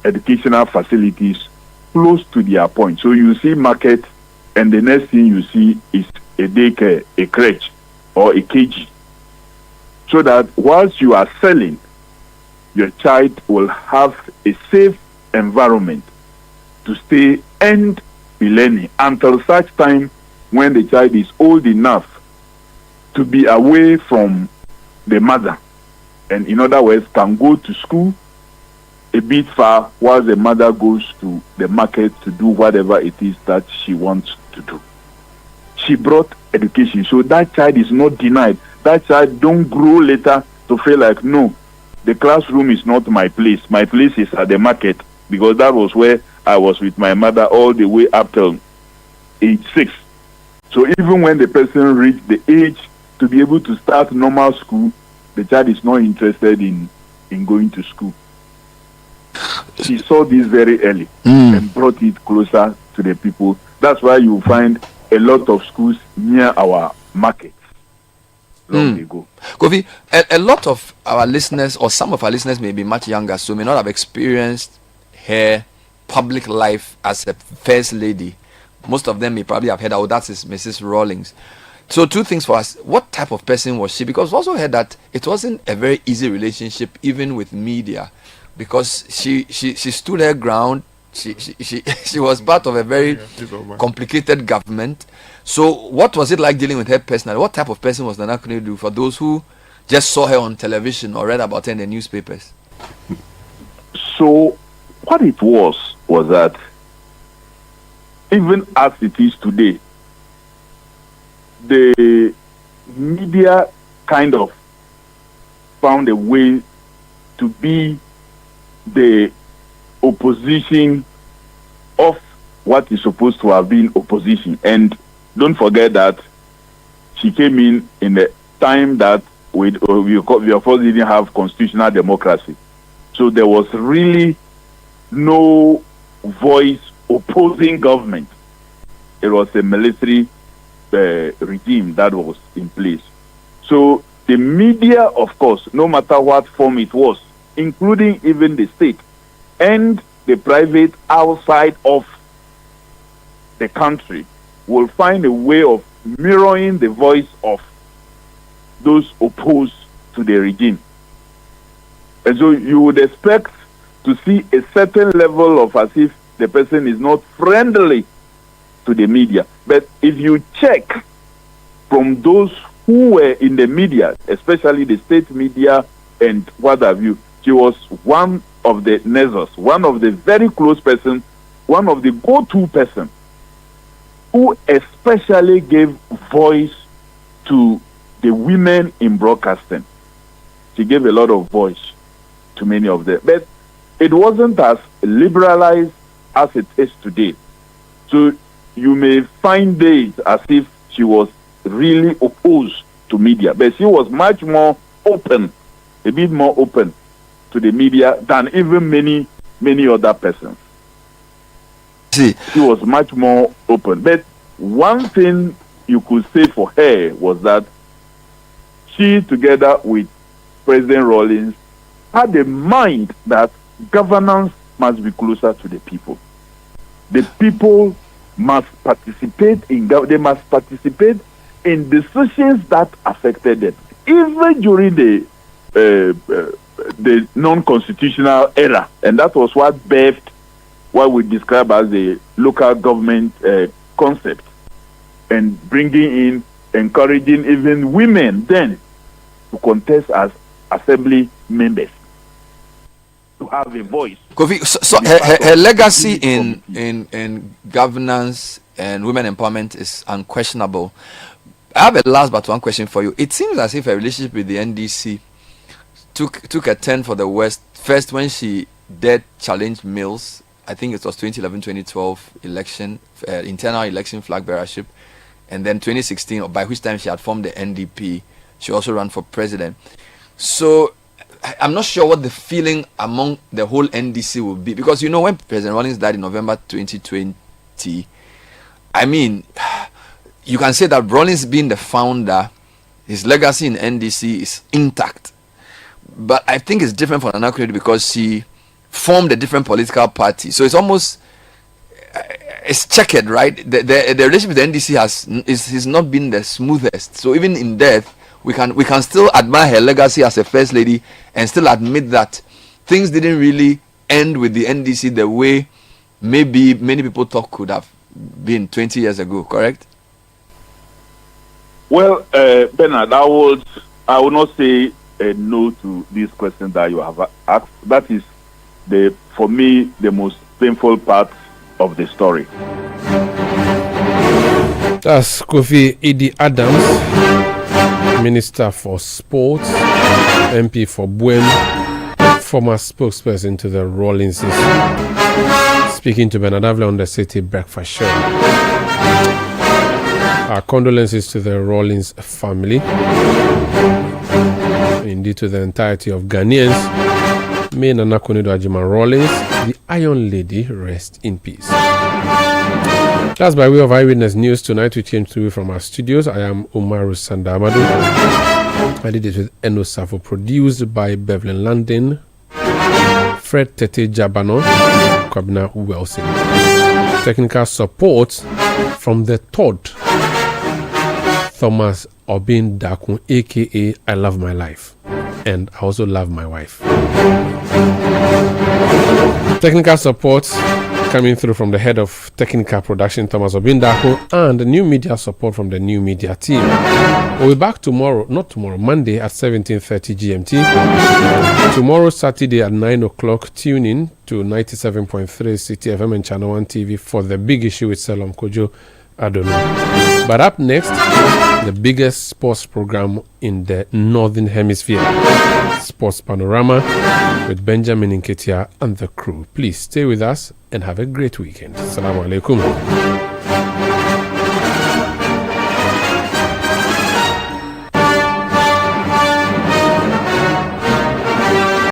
S17: educational facilities close to their point. So you see market, and the next thing you see is a daycare, a crèche, or a KG. So that whilst you are selling, your child will have a safe environment to stay and be learning until such time when the child is old enough to be away from the mother, and in other words, can go to school a bit far while the mother goes to the market to do whatever it is that she wants to do. She brought education, so that child is not denied. That child don't grow later to feel like, no, the classroom is not my place. My place is at the market, because that was where I was with my mother all the way up till age 6. So even when the person reached the age to be able to start normal school, the child is not interested in going to school. She saw this very early and brought it closer to the people. That's why you find a lot of schools near our markets long ago.
S16: Kofi, a lot of our listeners, or some of our listeners, may be much younger, so may not have experienced her public life as a first lady. Most of them may probably have heard, oh, that's Mrs. Rawlings. So 2 things for us. What type of person was she? Because we also heard that it wasn't a very easy relationship, even with media, because she stood her ground. She was part of a very complicated government. So what was it like dealing with her personally? What type of person was Nana Konadu for those who just saw her on television or read about her in the newspapers?
S17: So what it was that even as it is today, the media kind of found a way to be the opposition of what is supposed to have been opposition. And don't forget that she came in the time that we of course didn't have constitutional democracy. So there was really no voice opposing government. It was a military regime that was in place. So the media, of course, no matter what form it was, including even the state and the private outside of the country, will find a way of mirroring the voice of those opposed to the regime. And so you would expect to see a certain level of as if the person is not friendly to the media. But if you check from those who were in the media, especially the state media and what have you, she was one of the nexus, one of the very close persons, one of the go-to persons who especially gave voice to the women in broadcasting. She gave a lot of voice to many of them. But it wasn't as liberalized as it is today. So you may find it as if she was really opposed to media, but she was much more open, a bit more open to the media than even many other persons. She was much more open. But one thing you could say for her was that she, together with President Rawlings, had a mind that governance must be closer to the people. The people must participate they must participate in decisions that affected them. Even during the non-constitutional era, and that was what birthed what we describe as the local government concept, and bringing in, encouraging even women then to contest as assembly members, to have a voice.
S16: Kofi, so her legacy in governance and women empowerment is unquestionable. I have a last but one question for you. It seems as if her relationship with the NDC took a turn for the worst. First, when she dared challenge Mills, I think it was 2011-2012 election, internal election flag bearership, and then 2016, by which time she had formed the NDP. She also ran for president. So I'm not sure what the feeling among the whole NDC will be, because you know when President Rawlings died in November 2020, I mean, you can say that Rawlings being the founder, his legacy in NDC is intact. But I think it's different for Nana Akufo-Addo because she formed a different political party. So it's almost it's checkered, right? The relationship with the NDC has not been the smoothest. So even in death, we can still admire her legacy as a first lady and still admit that things didn't really end with the NDC the way maybe many people thought could have been 20 years ago, correct?
S17: Well, Bernard, I would not say no to this question that you have asked. That is, for me, the most painful part of the story.
S4: That's Kofi Idi Adams, Minister for Sports, MP for Buem, former spokesperson to the Rawlingses, speaking to Bernard Avle on the Citi Breakfast Show. Our condolences to the Rawlings family, indeed to the entirety of Ghanaians. May Nana Akufo-Addo Agyeman Rawlings, the Iron Lady, rest in peace. That's by way of Eyewitness News tonight. We came to you from our studios. I am Umaru Sandamadu. I did it with Eno Safo, produced by Bevelyn Landon, Fred Tete Jabano, Kwabena Wilson. Technical support from the third Thomas Obin Dakun, aka I Love My Life, and I also love my wife. Technical support coming through from the head of technical production, Thomas Obin Dakun, and new media support from the new media team. We'll be back tomorrow, Monday at 17:30 GMT. Tomorrow, Saturday at 9 o'clock, tune in to 97.3 Citi FM and Channel 1 TV for the big issue with Salom Kojo Adonu. But up next, the biggest sports program in the Northern Hemisphere. Sports Panorama with Benjamin Nketia and the crew. Please stay with us and have a great weekend. Assalamu alaikum.